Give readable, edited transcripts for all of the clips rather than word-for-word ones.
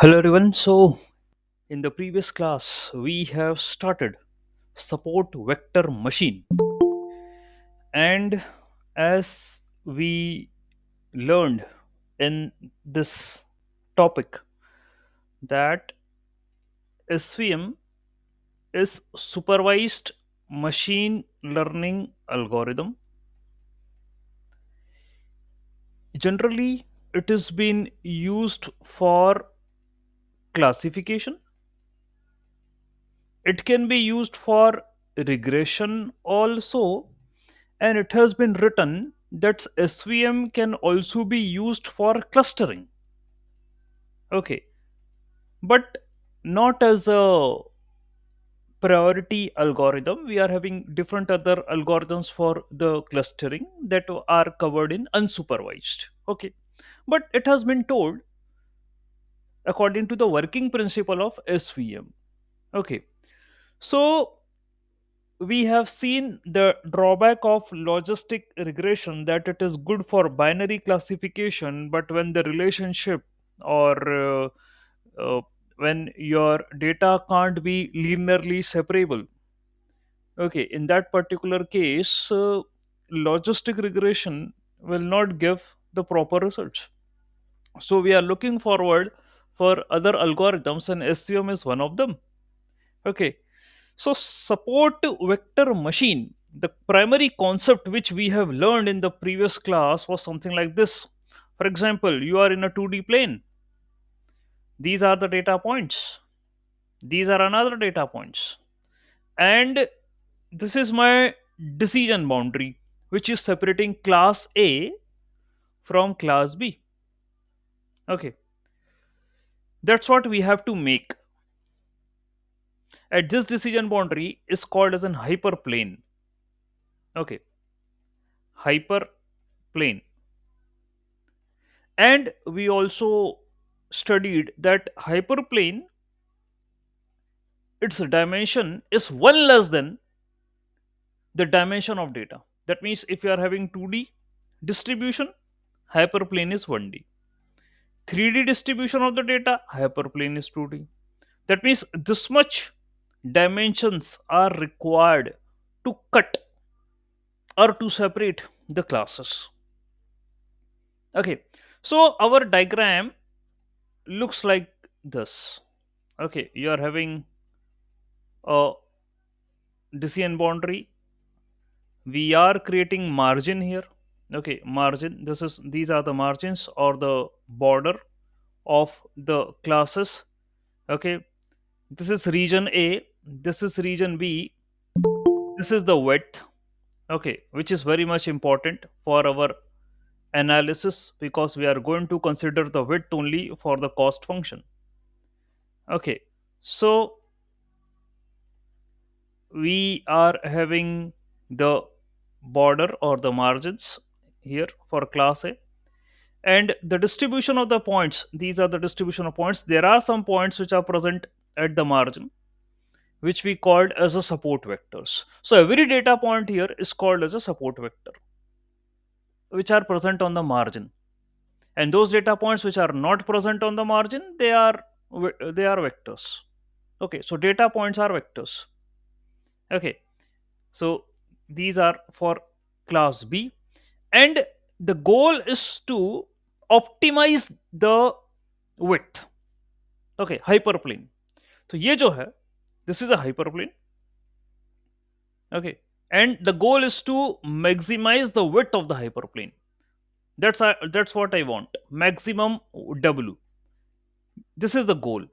Hello everyone. So in the previous class we have started support vector machine, and as we learned in this topic that SVM is supervised machine learning algorithm. Generally it is been used for classification. It can be used for regression also, and it has been written that SVM can also be used for clustering. Okay, but not as a priority algorithm. We are having different other algorithms for the clustering that are covered in unsupervised. Okay, but it has been told according to the working principle of SVM. Okay, so we have seen the drawback of logistic regression, that it is good for binary classification, but when the relationship or uh, when your data can't be linearly separable, okay, in that particular case, logistic regression will not give the proper results. So we are looking forward for other algorithms, and SVM is one of them. Okay, so, support vector machine, the primary concept which we have learned in the previous class was something like this. For example, you are in a 2D plane. These are the data points. These are another data points. And this is my decision boundary, which is separating class A from class B. Okay, that's what we have to make. At this decision boundary is called as an hyperplane. Okay, hyperplane. And we also studied that hyperplane, its dimension is one less than the dimension of data. That means if you are having 2D distribution, hyperplane is 1D. 3D distribution of the data, hyperplane is 2D. That means this much dimensions are required to cut or to separate the classes. Okay, so our diagram looks like this. Okay, you are having a decision boundary. We are creating margin here. Okay, margin, these are the margins or the border of the classes. Okay, this is region A, this is region B, this is the width. Okay, which is very much important for our analysis, because we are going to consider the width only for the cost function. Okay, so we are having the border or the margins here for class A, and the distribution of the points, these are the distribution of points. There are some points which are present at the margin, which we called as a support vectors. So every data point here is called as a support vector, which are present on the margin, and those data points which are not present on the margin, they are vectors. Okay, so data points are vectors. Okay, so these are for class B, and the goal is to optimize the width. Okay, hyperplane. तो ये जो है, this is a hyperplane. Okay, and the goal is to maximize the width of the hyperplane. That's what I want, maximum W. This is the goal.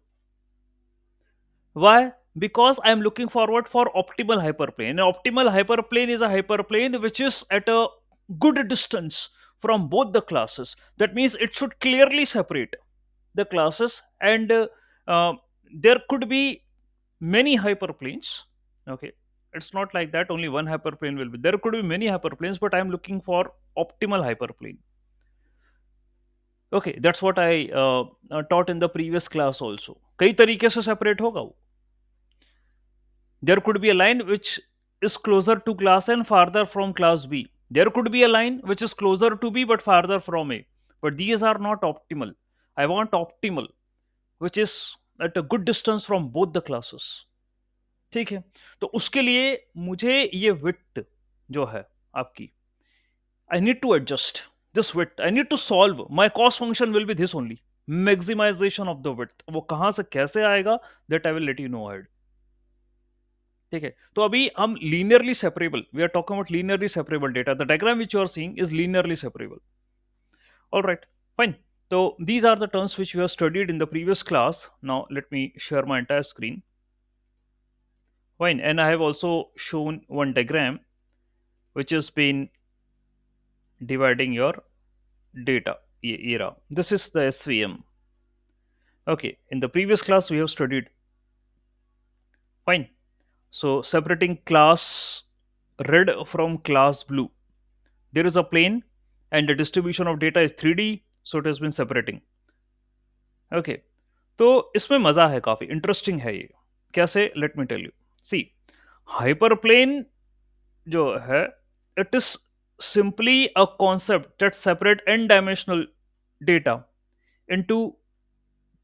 Why? Because I'm looking forward for optimal hyperplane. An optimal hyperplane is a hyperplane which is at a good distance from both the classes. That means it should clearly separate the classes, and uh, there could be many hyperplanes. Okay, it's not like that only one hyperplane will be there. Could be many hyperplanes, but I'm looking for optimal hyperplane. Okay, that's what I taught in the previous class also. कई तरीके से separate होगा वो. There could be a line which is closer to class A and farther from class B. There could be a line which is closer to B but farther from A. But these are not optimal. I want optimal, which is at a good distance from both the classes. ठीक है, तो उसके लिए मुझे ये width जो है आपकी, I need to adjust this width. I need to solve. My cost function will be this only. Maximization of the width. वो कहाँ से कैसे आएगा, that I will let you know ahead. ठीक है, तो अभी हम linearly separable. We are talking about linearly separable data. The diagram which you are seeing is linearly separable. All right, fine. So these are the terms which we have studied in the previous class. Now let me share my entire screen. Fine, and I have also shown one diagram which has been dividing your data. Era. This is the SVM. Okay, in the previous class we have studied. Fine. So separating class red from class blue. There is a plane and the distribution of data is 3D, so it has been separating. Okay. तो इसमें मजा है, काफी interesting है ये। कैसे, let me tell you. See, hyperplane जो है, it is simply a concept that separate n dimensional data into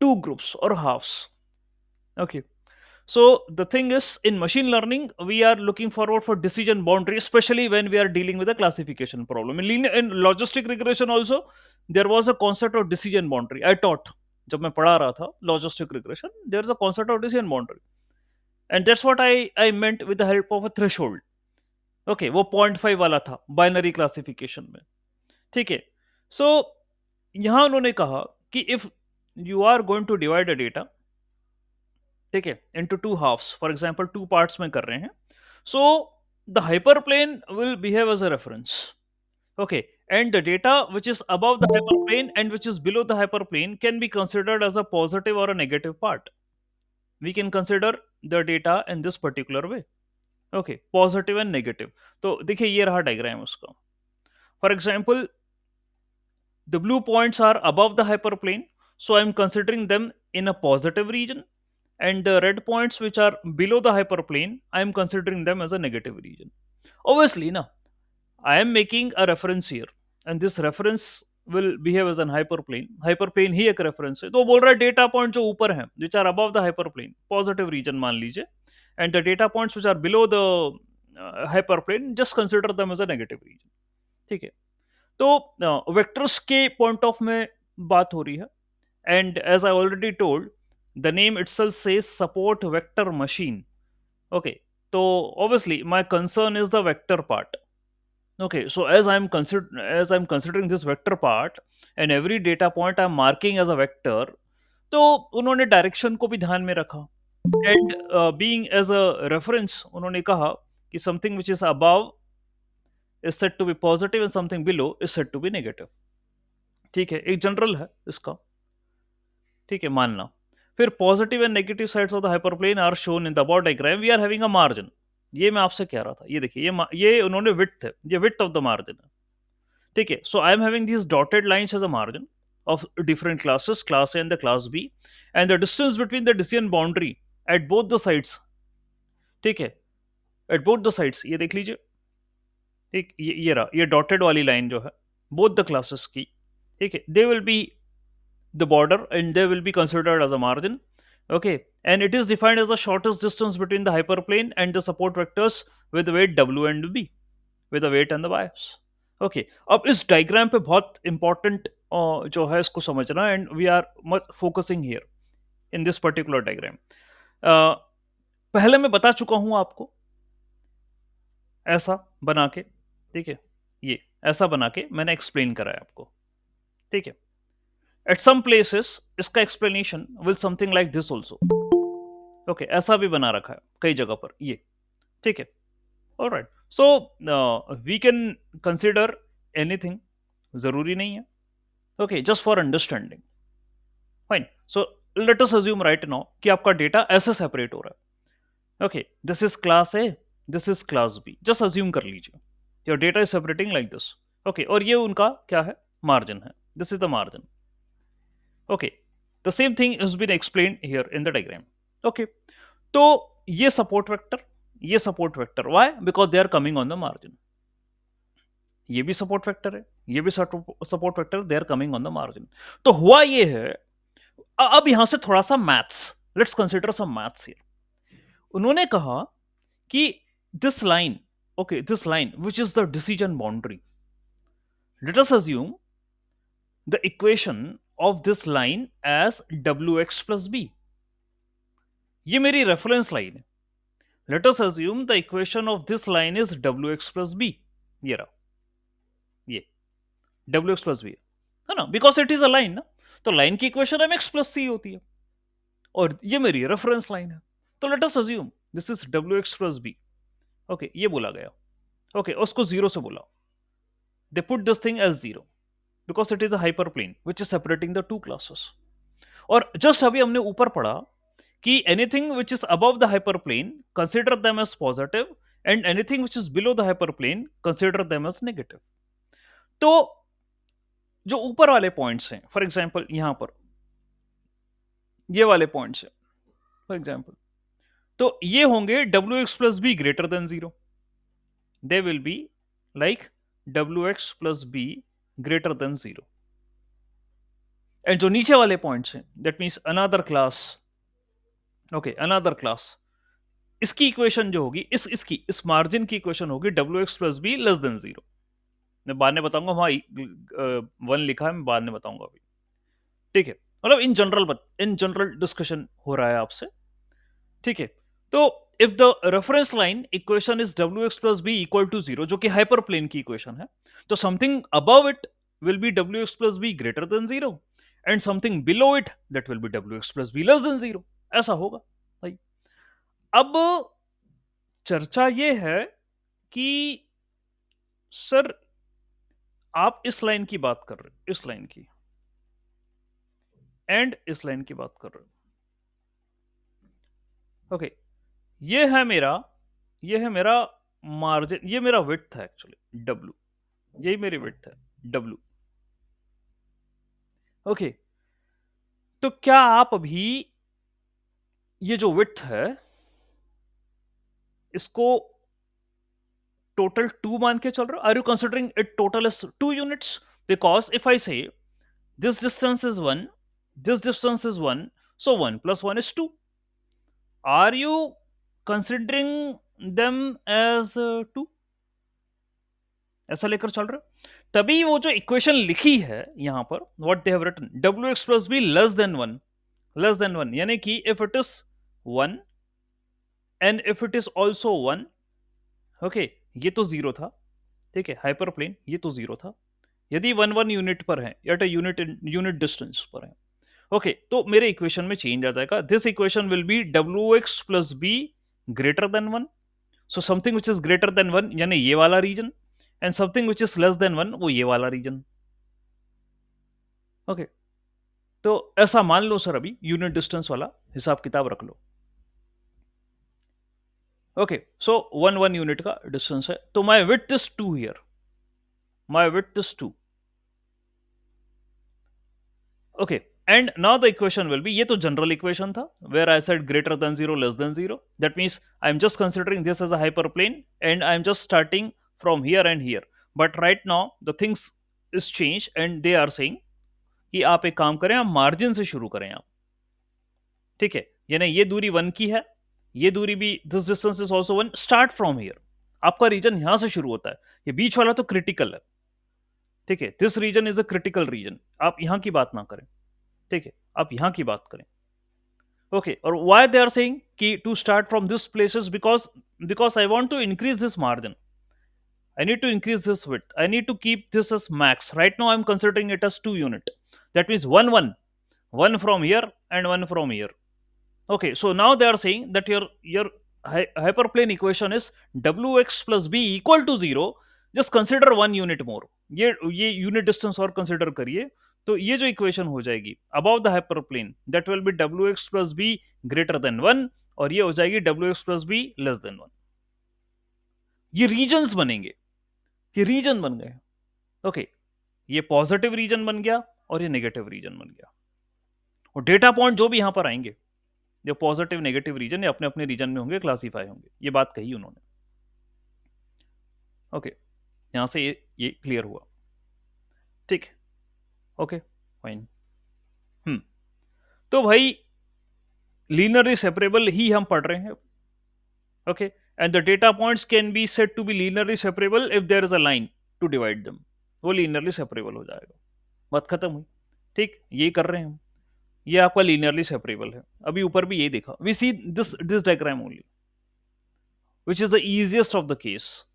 two groups or halves. Okay. So the thing is, in machine learning, we are looking forward for decision boundary, especially when we are dealing with a classification problem. In logistic regression also, there was a concept of decision boundary. I taught जब मैं पढ़ा रहा था logistic regression, there is a concept of decision boundary, and that's what I meant with the help of a threshold. Okay, वो 0.5 वाला था binary classification में। ठीक है, so यहाँ उन्होंने कहा कि if you are going to divide a data, ठीक है, into two halves, for example two parts में कर रहे हैं, so the hyperplane will behave as a reference. Okay, and the data which is above the hyperplane and which is below the hyperplane can be considered as a positive or a negative part. We can consider the data in this particular way. Okay, positive and negative. तो देखिए ये रहा diagram उसका। For example, the blue points are above the hyperplane, so I'm considering them in a positive region, and the red points which are below the hyperplane, I'm considering them as a negative region. Obviously na, I am making a reference here, and this reference will behave as an hyperplane. Hyperplane ही एक reference है, तो वो बोल रहा है data point जो ऊपर हैं, which are above the hyperplane, positive region मान लीजिए, and the data points which are below the hyperplane, just consider them as a negative region. ठीक है, तो वेक्टर्स के पॉइंट ऑफ में बात हो रही है, and as I already told, the name itself says support vector machine. Okay, तो obviously my concern is the vector part. Okay, so as I'm considering this vector part, and every data point I'm marking as a vector, तो उन्होंने direction को भी ध्यान में रखा, and being as a reference उन्होंने कहा कि something which is above is said to be positive and something below is said to be negative. ठीक है, एक जनरल है इसका, ठीक है, मानना। फिर positive and negative sides of the hyperplane are shown in the above diagram. We are having a margin. ये मैं आपसे कह रहा था, ये देखिए, ये उन्होंने विड्थ है, ये विड्थ ऑफ द मार्जिन है। ठीक है, so I am having this dotted lines as a margin of different classes, class A and the class B, and the distance between the decision boundary at both the sides, ठीक है, at both the sides, ये देख लीजिए, ठीक, ये रहा, ये dotted वाली लाइन जो है, बोथ द क्लासेस की, ठीक है, they will be the border and they will be considered as a margin. Okay, and it is defined as the shortest distance between the hyperplane and the support vectors with weight W and B, with the weight and the bias. Okay, अब इस diagram पे बहुत important जो है इसको समझना, and we are much focusing here in this particular diagram. पहले मैं बता चुका हूं आपको, ऐसा बना के, ठीक है, ये ऐसा बना के मैंने एक्सप्लेन करा है आपको, ठीक है। एट सम प्लेसेस इसका explanation will something like this also. Okay, ऐसा भी बना रखा है कई जगह पर ये, ठीक है। Alright, so we can consider anything, जरूरी नहीं है। Okay, just for understanding. Fine, so let us assume right now कि आपका डेटा ऐसे सेपरेट हो रहा है। Okay, this is class A, this is class B, just assume कर लीजिए your data is separating like this. Okay, और ये उनका क्या है, मार्जिन है, this is the margin. Okay, the same thing is been explain here in the diagram. Okay, तो ये सपोर्ट वेक्टर, ये support vector, why, because they are coming on the margin. ये भी सपोर्ट वेक्टर है, ये भी support vector, they are coming on the margin. तो हुआ ये है, अब यहां से थोड़ा सा maths, let's consider some maths here. उन्होंने कहा कि this line, okay, this line which is the decision boundary, let us assume the equation of this line as wx plus b। ये मेरी रेफरेंस लाइन है। Late us assume the equation of this line is wx plus b। ये रहा, ये wx plus b है ना, because it is a line ना। तो लाइन की इक्वेशन mx plus c होती है, और ये मेरी रेफरेंस लाइन है। तो let us assume this is wx plus b। Okay, ये बोला गया। ओके, उसको जीरो से बोला। They put this thing as zero because it is a hyper plane which is separating the two classes. और just अभी हमने ऊपर पढ़ा कि anything which is above the hyper plane consider them as positive, and anything which is below the hyper plane consider them as negative. तो जो ऊपर वाले पॉइंट्स हैं, फॉर एग्जाम्पल यहां पर ये वाले पॉइंट्स हैं फॉर एग्जाम्पल, तो ये होंगे W X plus B greater than zero. They will be like W X plus B greater than zero. And जो नीचे वाले पॉइंट्स हैं, that means another class, okay, another class, इसकी इक्वेशन जो होगी, इस मार्जिन की इक्वेशन होगी W X plus B less than zero. मैं बाद में बताऊंगा, वहां वन लिखा है, मैं बाद में बताऊंगा अभी। ठीक है, मतलब इन जनरल डिस्कशन हो रहा है आपसे। ठीक है, तो if the reference line equation is W X plus B equal to zero, जो कि हाइपर प्लेन की इक्वेशन है, तो something above it will be W X plus B greater than zero, and something below it that will be W X plus B less than zero. ऐसा होगा भाई। अब चर्चा ये है कि सर, आप इस लाइन की बात कर रहे हो, इस लाइन की, एंड इस लाइन की बात कर रहे हो। ओके, ये है मेरा, ये है मेरा मार्जिन, ये मेरा विड्थ है एक्चुअली, डब्ल्यू, यही मेरी विड्थ है, डब्ल्यू। ओके, तो क्या आप अभी ये जो विड्थ है इसको टोटल टू मान के चल रहे हो? Are you considering it total as two units? Because if I say this distance is one, this distance is 1, so 1 plus 1 is 2। Are you considering them as 2? ऐसा लेकर चल रहे हो? तभी वो जो इक्वेशन लिखी है यहां पर, what they have written, W X plus B less than one, less than one, यानी कि if it is one and if it is also one. Okay, ये तो जीरो था, ठीक है, हाइपर प्लेन, ये तो जीरो था। यदि वन वन यूनिट पर है, या यूनिट यूनिट डिस्टेंस पर है, ओके, तो मेरे इक्वेशन में चेंज आ जाएगा। This equation will be W X plus B greater than one. So something which is greater than one यानी ये वाला region, and something which is less than one वो ये वाला रीजन। ओके, तो ऐसा मान लो सर, अभी यूनिट डिस्टेंस वाला हिसाब किताब रख लो। Okay, so one one unit का डिस्टेंस है, तो my width is two here, my width is two. Okay, and now the equation will be, ये तो जनरल इक्वेशन था, where I said greater than zero, less than zero, that means I'm just considering this as a hyperplane and I'm just starting from here and here, but right now the things is changed and they are saying कि आप एक काम करें, आप margin से शुरू करें आप। ठीक है, यानी ये दूरी वन की है, ये दूरी भी, this distance is also one, start from here. आपका रीजन यहां से शुरू होता है, ये बीच वाला तो क्रिटिकल है। ठीक है, this region is a critical region, आप यहां की बात ना करें। ठीक है, आप यहां की बात करें। ओके, और व्हाई दे आर सेइंग कि to start from this places, because I want to increase this margin, I need to increase this width, I need to keep this as max. Right now I'm considering it as 2 unit, that means 1 1, one from here and one from here. Okay, so now they are saying that your hyperplane equation is wx plus b equal to 0, just consider 1 unit more, ये unit distance और consider करिए। तो ये जो equation हो जाएगी about the hyperplane, that will be W X plus B greater than one, और ये हो जाएगी W X plus B less than one. ये रीजन्स बनेंगे, ये रीजन बन गए। ओके, ये पॉजिटिव रीजन बन गया और ये नेगेटिव रीजन बन गया, और डेटा पॉइंट जो भी यहां पर आएंगे, जो पॉजिटिव नेगेटिव रीजन, ये अपने अपने रीजन में होंगे, क्लासीफाई होंगे। ये बात कही उन्होंने। ओके, यहां से ये क्लियर हुआ। ठीक, ओके, फाइन। हम्म, तो भाई लीनियरली सेपरेबल ही हम पढ़ रहे हैं. Okay, and the data points can be said to be linearly separable if there is a line to divide them. वो लीनियरली सेपरेबल हो जाएगा. बात खत्म हुई. ठीक, ये कर रहे हैं हम. ये आपका लीनियरली सेपरेबल है. अभी ऊपर भी ये देखा, we see this diagram only, which is the easiest of the case.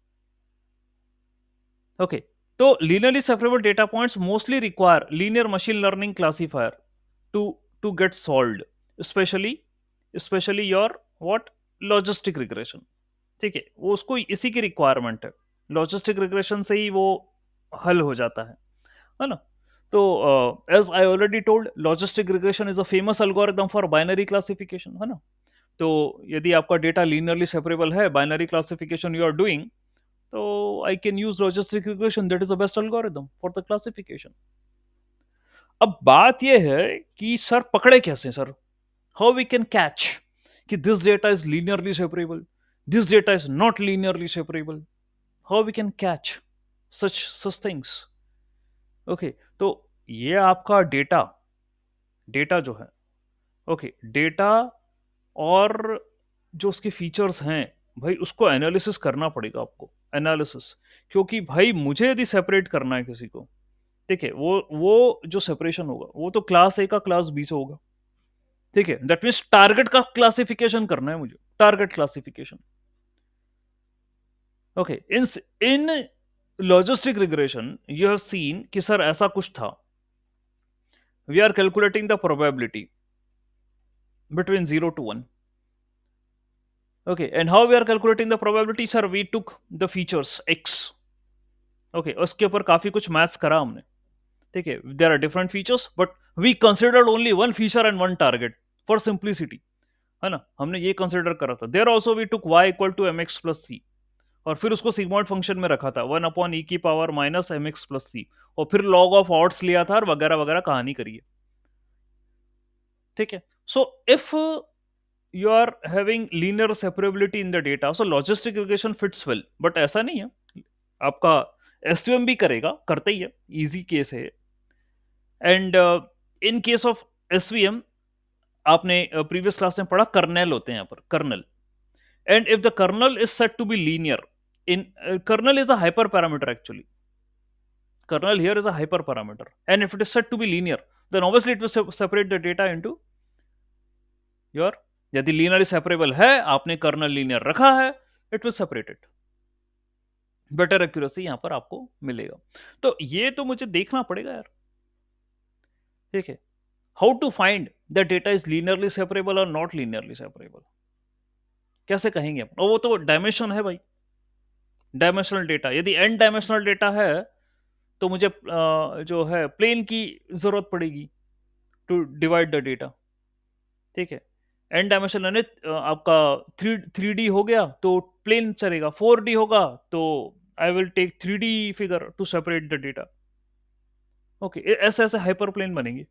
Okay, तो linearly separable data points mostly require linear machine learning classifier to get solved, especially your what logistic regression. ठीक है, वो उसको इसी की requirement है. Logistic regression से ही वो हल हो जाता है ना. तो as I already told, logistic regression is a famous algorithm for binary classification, है ना. तो यदि आपका डेटा लीनियरली सेपरेबल है, binary classification you are doing, so I can use logistic regression. That is the best algorithm for the classification. अब बात यह है कि सर पकड़े कैसे sir. How we can catch कि this data is linearly separable, this data is not linearly separable. How we can catch such things. Okay, तो ये आपका डेटा डेटा जो है, ओके, डेटा और जो उसके फीचर्स हैं, भाई उसको एनालिसिस करना पड़ेगा आपको. एनालिसिस, क्योंकि भाई मुझे यदि सेपरेट करना है किसी को, ठीक है, वो जो सेपरेशन होगा वो तो क्लास ए का क्लास बी से होगा. ठीक है, दैट मीन्स टारगेट का क्लासिफिकेशन करना है मुझे, target classification. Okay, in logistic regression you have seen कि सर ऐसा कुछ था. We are calculating the probability between 0 to 1. Okay, and how we are calculating the probability, sir? We took the features x. Okay, उसके ऊपर काफी कुछ maths करा हमने. ठीक है, there are different features but we considered only one feature and one target for simplicity, है ना. हमने ये कंसिडर करा था. There also we took y equal to mx plus C, और फिर उसको सिग्मॉइड फंक्शन में रखा था 1/e⁻−mx+c, और फिर लॉग ऑफ ऑड्स लिया था और वगैरह वगैरह कहानी करिए. ठीक है, so if you are having linear separability in the data, so logistic regression fits well. but ऐसा नहीं है, आपका SVM भी करेगा, करते ही है, इजी केस है. And in case of SVM, आपने प्रीवियस क्लास में पढ़ा, कर्नेल होते हैं यहाँ पर, kernel. And if the kernel is set to be linear, in kernel is a hyper parameter actually. Kernel here is a hyper parameter, and if it is set to be linear, then obviously it will separate the data into your, यदि linearly separable है, आपने colonel linear रखा है, it will separate it. Better accuracy यहां पर आपको मिलेगा. तो ये तो मुझे देखना पड़ेगा यार. ठीक है, how to find the data is linearly separable और नॉट लीनियरली सेपरेबल, कैसे कहेंगे अपन. और वो तो डायमेंशन है भाई, डायमेंशनल डेटा. यदि एन डायमेंशनल डेटा है तो मुझे जो है प्लेन की जरूरत पड़ेगी टू डिवाइड द डेटा. ठीक है, एन डायमेंशन यानी आपका 3D हो गया तो प्लेन चलेगा, 4D होगा तो I will take 3D figure to separate the data. Okay, ऐसे ऐसे हाइपर प्लेन बनेंगे.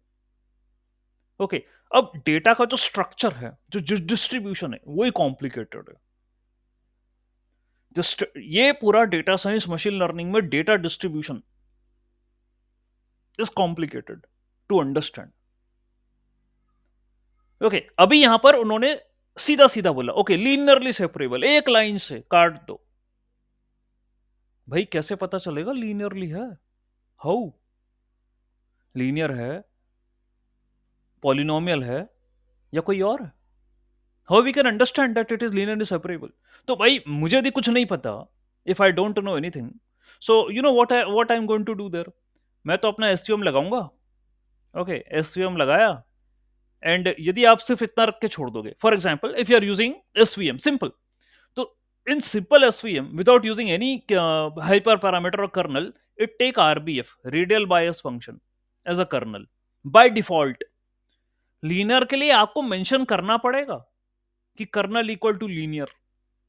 ओके, अब डेटा का जो स्ट्रक्चर है, जो डिस्ट्रीब्यूशन है, वही कॉम्प्लिकेटेड है. ये पूरा डेटा साइंस मशीन लर्निंग में data distribution is complicated to understand. Okay, अभी यहां पर उन्होंने सीधा सीधा बोला, ओके लीनियरली सेपरेबल, एक लाइन से काट दो. भाई कैसे पता चलेगा लीनियरली है. हाउ, लीनियर है, पॉलिनोमियल है, या कोई और है. How we can understand that it is linearly separable. तो भाई मुझे यदि कुछ नहीं पता, if I don't know anything, so you know what I am going to do there. मैं तो अपना एसवीएम लगाऊंगा. ओके, एसवीएम लगाया, एंड यदि आप सिर्फ इतना रख के छोड़ दोगे, for example if you are using SVM simple, तो in simple SVM without using any hyper parameter or kernel, it take RBF, radial bias function, as a kernel by default. Linear के लिए आपको मेंशन करना पड़ेगा कि colonel equal to linear.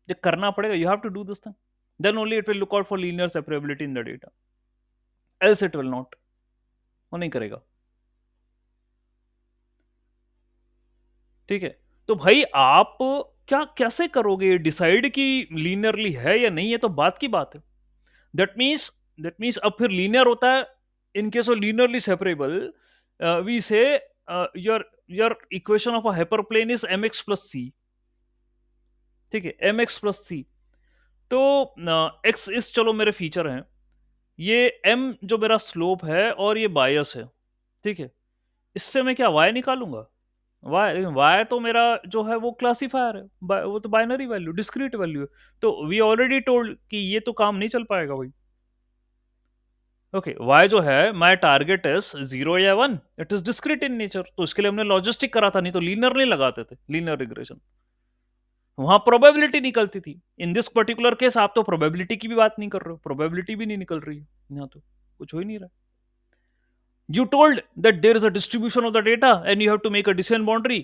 जब करना पड़ेगा, you have to do this thing, then only it will look out for linear separability in the data, else it will not. वो नहीं करेगा. ठीक है, तो भाई आप क्या कैसे करोगे डिसाइड कि लीनियरली है या नहीं है, तो बात की बात है. दैट मीन्स अब फिर लीनियर होता है in case of linearly separable, we say your equation of a hyper plane is M X plus C. ठीक है, एम एक्स प्लस सी। तो एक्स इस, चलो मेरे फीचर हैं, ये एम जो मेरा स्लोप है और ये बायस है। ठीक है, इससे मैं क्या वाई निकालूंगा? वाई वाई तो मेरा जो है वो क्लासीफायर है, वो तो बाइनरी वैल्यू, डिस्क्रीट वैल्यू है। तो वी ऑलरेडी टोल्ड कि ये तो काम नहीं चल पाएगा भाई। ओके, वाई जो है माई टारगेट इज 0 या 1, it is discrete in nature, तो इसके लिए हमने लॉजिस्टिक करा था, नहीं तो लीनियर नहीं लगाते थे, लीनियर रिग्रेशन। वहां प्रोबेबिलिटी निकलती थी। इन दिस पर्टिकुलर केस आप तो प्रोबेबिलिटी की भी बात नहीं कर रहे हो, प्रोबेबिलिटी भी नहीं निकल रही है यहाँ, तो कुछ हो ही नहीं रहा। You told that there is a distribution of the data and you have to make a decision boundary,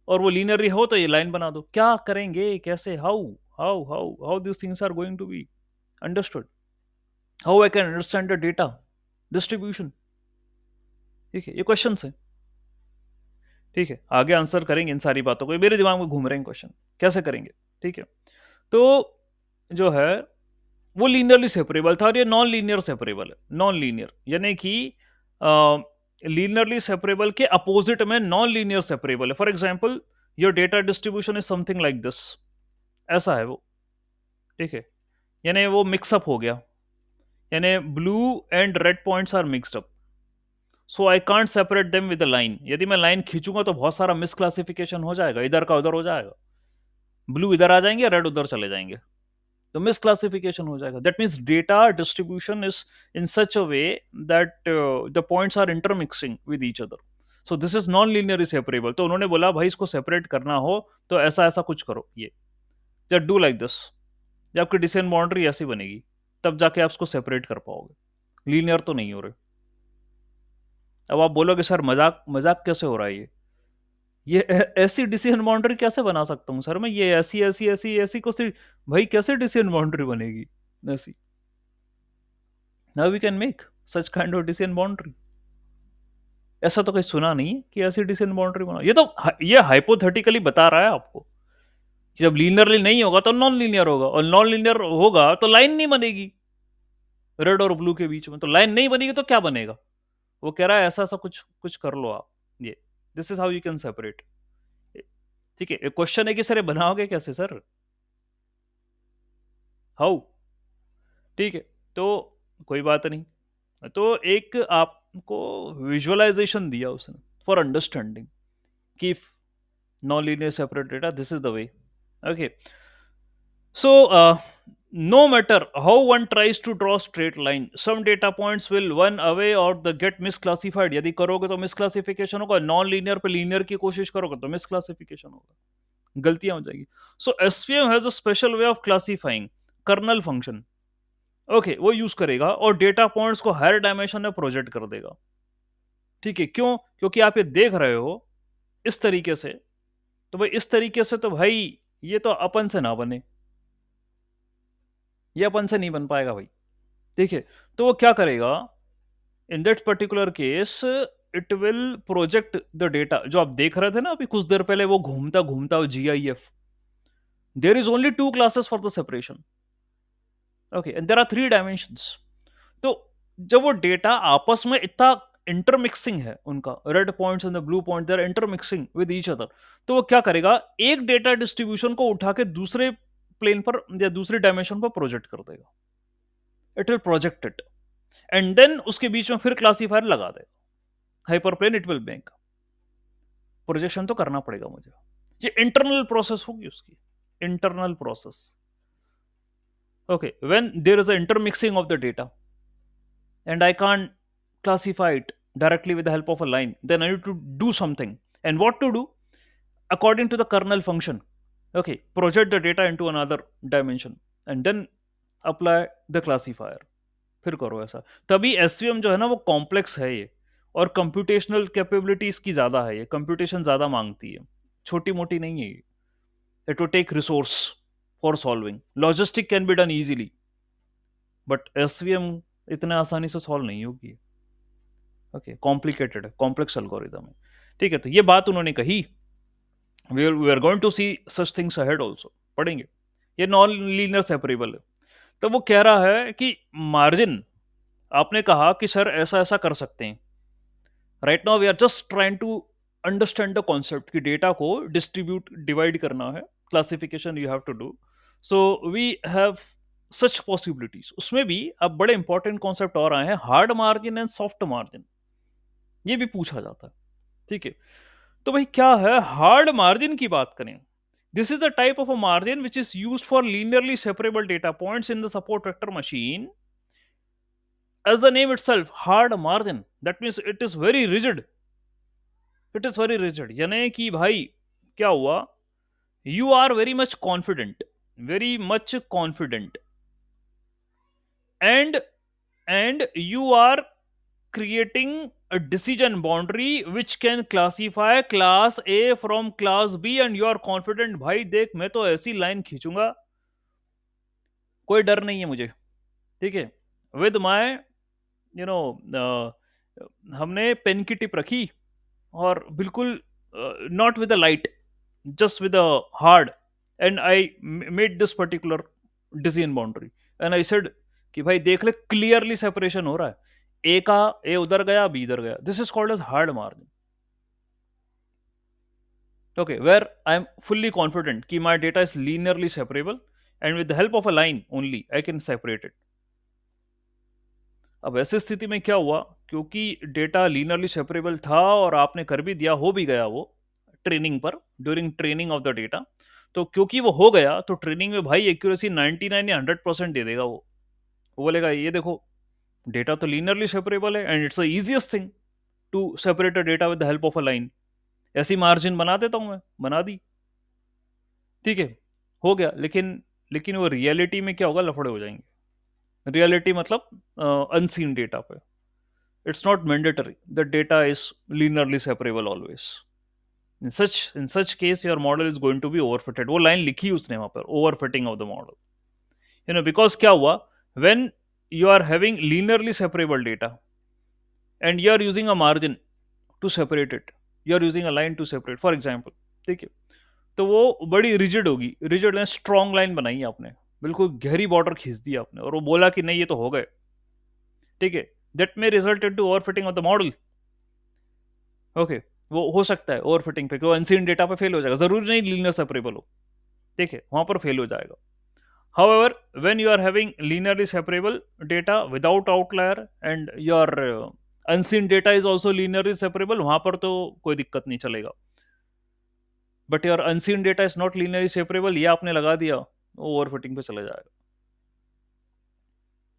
और वो लीनियरली हो तो ये लाइन बना दो। क्या करेंगे, कैसे, how these things are going to be understood? How I can understand the data distribution? ठीक है, ये क्वेश्चन है। ठीक है, आगे आंसर करेंगे इन सारी बातों को, ये मेरे दिमाग में घूम रहे हैं क्वेश्चन, कैसे करेंगे। ठीक है, तो जो है वो लीनियरली सेपरेबल था और ये नॉन लीनियर सेपरेबल है। नॉन लीनियर यानी कि लीनियरली सेपरेबल के अपोजिट में नॉन लीनियर सेपरेबल है। For example, your data distribution is something like this, ऐसा है वो। ठीक है, यानी वो मिक्सअप हो गया, यानी blue and red points are mixed up, so I can't separate them with a line. यदि मैं लाइन खींचूंगा तो बहुत सारा मिसक्लासिफिकेशन हो जाएगा, इधर का उधर हो जाएगा, ब्लू इधर आ जाएंगे, रेड उधर चले जाएंगे, तो misclassification हो जाएगा। That means data distribution is in such a way that the points are intermixing with each other. So this is non-linearly separable. तो उन्होंने बोला भाई इसको सेपरेट करना हो तो ऐसा ऐसा कुछ करो, ये जब डू लाइक दिस, जब आपकी डिसीजन बाउंड्री ऐसी बनेगी तब जाके आप इसको सेपरेट कर पाओगे। लीनियर तो नहीं हो रहे। अब आप बोलोगे सर मजाक मजाक कैसे हो रहा है ये ऐसी डिसीजन बाउंड्री कैसे बना सकता हूँ सर मैं, ये ऐसी ऐसी ऐसी ऐसी को सी, भाई कैसे डिसीजन बाउंड्री बनेगी ऐसी? Now we can make such kind of decision boundary. ऐसा तो कहीं सुना नहीं है कि ऐसी डिसीजन बाउंड्री बना, ये तो ये हाइपोथेटिकली बता रहा है आपको कि जब लीनियरली नहीं होगा तो नॉन लीनियर होगा, और नॉन लीनियर होगा तो लाइन नहीं बनेगी रेड और ब्लू के बीच में, तो लाइन नहीं बनेगी तो क्या बनेगा? वो कह रहा है ऐसा ऐसा कुछ कुछ कर लो आप, ये this is how you can separate. ठीक है, क्वेश्चन है कि सर ये बनाओगे कैसे सर, हाउ? ठीक है, तो कोई बात नहीं, तो एक आपको विजुअलाइजेशन दिया उसने फॉर अंडरस्टैंडिंग कि non linear separate data, this is the way. Okay, so no matter how one tries to draw straight line, some data points will one away or the get misclassified। यदि करोगे तो misclassification होगा, non linear पे linear की कोशिश करोगे तो misclassification होगा, गलतियां हो जाएगी। So SVM has a special way of classifying kernel function. Okay, वो यूज करेगा और डेटा पॉइंट्स को हायर डायमेंशन में प्रोजेक्ट कर देगा। ठीक है, क्यों? क्योंकि आप ये देख रहे हो इस तरीके से, तो भाई इस तरीके से तो भाई ये तो अपन से ना बने, ये अपन से नहीं बन पाएगा भाई। ठीक है, तो वो क्या करेगा in that particular case, it will project the data. जो आप देख रहे थे ना अभी कुछ देर पहले, वो घूमता घूमता GIF, there is only 2 classes for the separation. Okay, and there are 3 dimensions. तो जब वो डेटा आपस में इतना इंटरमिक्सिंग है, उनका red points and the blue point they are intermixing with each other, तो वो क्या करेगा, एक डेटा डिस्ट्रीब्यूशन को उठा के दूसरे प्लेन पर या दूसरे डायमेंशन पर प्रोजेक्ट कर देगा। It will project it and then उसके बीच में फिर क्लासीफायर लगा देगा, hyper plane it will make. Projection तो करना पड़ेगा मुझे, ये इंटरनल प्रोसेस होगी उसकी, internal process. Okay, when there is a intermixing of the data and I can't classify it directly with the help of a line, then I need to do something. And what to do? According to the kernel function. Okay, project the data into another dimension and then apply the classifier. फिर करो ऐसा, तभी SVM जो है ना वो complex है ये, और कंप्यूटेशनल कैपेबिलिटी इसकी ज्यादा है, ये कंप्यूटेशन ज्यादा मांगती है, छोटी मोटी नहीं है ये। It will take resource for solving. Logistic can be done easily, but SVM इतने आसानी से सॉल्व नहीं होगी। ओके, कॉम्प्लिकेटेड है, कॉम्प्लेक्स एल्गोरिदम है। ठीक है, तो ये बात उन्होंने कही, we are going to see such things ahead also, पढ़ेंगे। ये नॉन लीनियर सेपरेबल है। तो वो कह रहा है कि मार्जिन, आपने कहा कि सर ऐसा ऐसा कर सकते हैं, right now we are just trying to understand the concept कि डेटा को डिस्ट्रीब्यूट डिवाइड करना है, classification you have to do. So we have such possibilities. उसमें भी अब बड़े इंपॉर्टेंट कॉन्सेप्ट और आए हैं, hard margin and soft margin. ये भी पूछा जाता है. ठीक है. तो भाई क्या है हार्ड मार्जिन की बात करें. This is the type of a margin which is used for linearly separable data points in the support vector machine. As the name itself, hard margin, that means it is very rigid. It is very rigid. यानी कि भाई क्या हुआ, you are very much confident, very much confident, and you are creating a decision boundary which can classify class A from class B, and you are confident भाई देख मैं तो ऐसी लाइन खींचूंगा, कोई डर नहीं है मुझे. ठीक है. विद माय यू नो हमने पेन की टिप रखी और बिल्कुल not with a light, just with a hard, and I made this particular decision boundary, and I said कि भाई देख ले क्लियरली सेपरेशन हो रहा है, ए का ए उधर गया बी इधर गया. This is called as hard margin. Okay, where I am fully confident कि my data is linearly separable and with the help of a line only I can separate it. अब ऐसी स्थिति में क्या हुआ, क्योंकि डेटा लीनरली सेपरेबल था और आपने कर भी दिया, हो भी गया वो ट्रेनिंग पर, during training of the data, तो क्योंकि वो हो गया तो ट्रेनिंग में भाई एक्यूरेसी 99 या 100% दे देगा वो बोलेगा ये देखो डेटा तो लीनरली सेपरेबल है and it's the easiest thing to separate a data with the help of a line. ऐसी मार्जिन बना देता हूं मैं, बना दी. ठीक है, हो गया. लेकिन वो रियलिटी में क्या होगा, लफड़े हो जाएंगे. रियलिटी मतलब अनसीन डेटा पे. It's not mandatory that data is linearly separable always. In such case your model is going to be overfitted. वो लाइन लिखी उसने वहां पर, overfitting of the model. Because क्या हुआ, when you are having linearly separable data and you are using a margin to separate it, you are using a line to separate, for example. ठीक है. तो वो बड़ी रिजिड होगी, rigid है, strong line बनाई है आपने, बिल्कुल गहरी बॉर्डर खींच दी आपने, और वो बोला कि नहीं ये तो हो गए. ठीक है. That may result in to overfitting of the model. Okay, वो हो सकता है ओवरफिटिंग पे, क्योंकि अनसीन डेटा पे फेल हो जाएगा, जरूरी नहीं लीनियर सेपरेबल हो. ठीक है, वहां पर फेल हो जाएगा. However, when you are having linearly separable data without outlier and your unseen data is also linearly separable, वहां पर तो कोई दिक्कत नहीं चलेगा. But your unseen data is not linearly separable, ये आपने लगा दिया, ओवरफिटिंग पे चले जाएगा.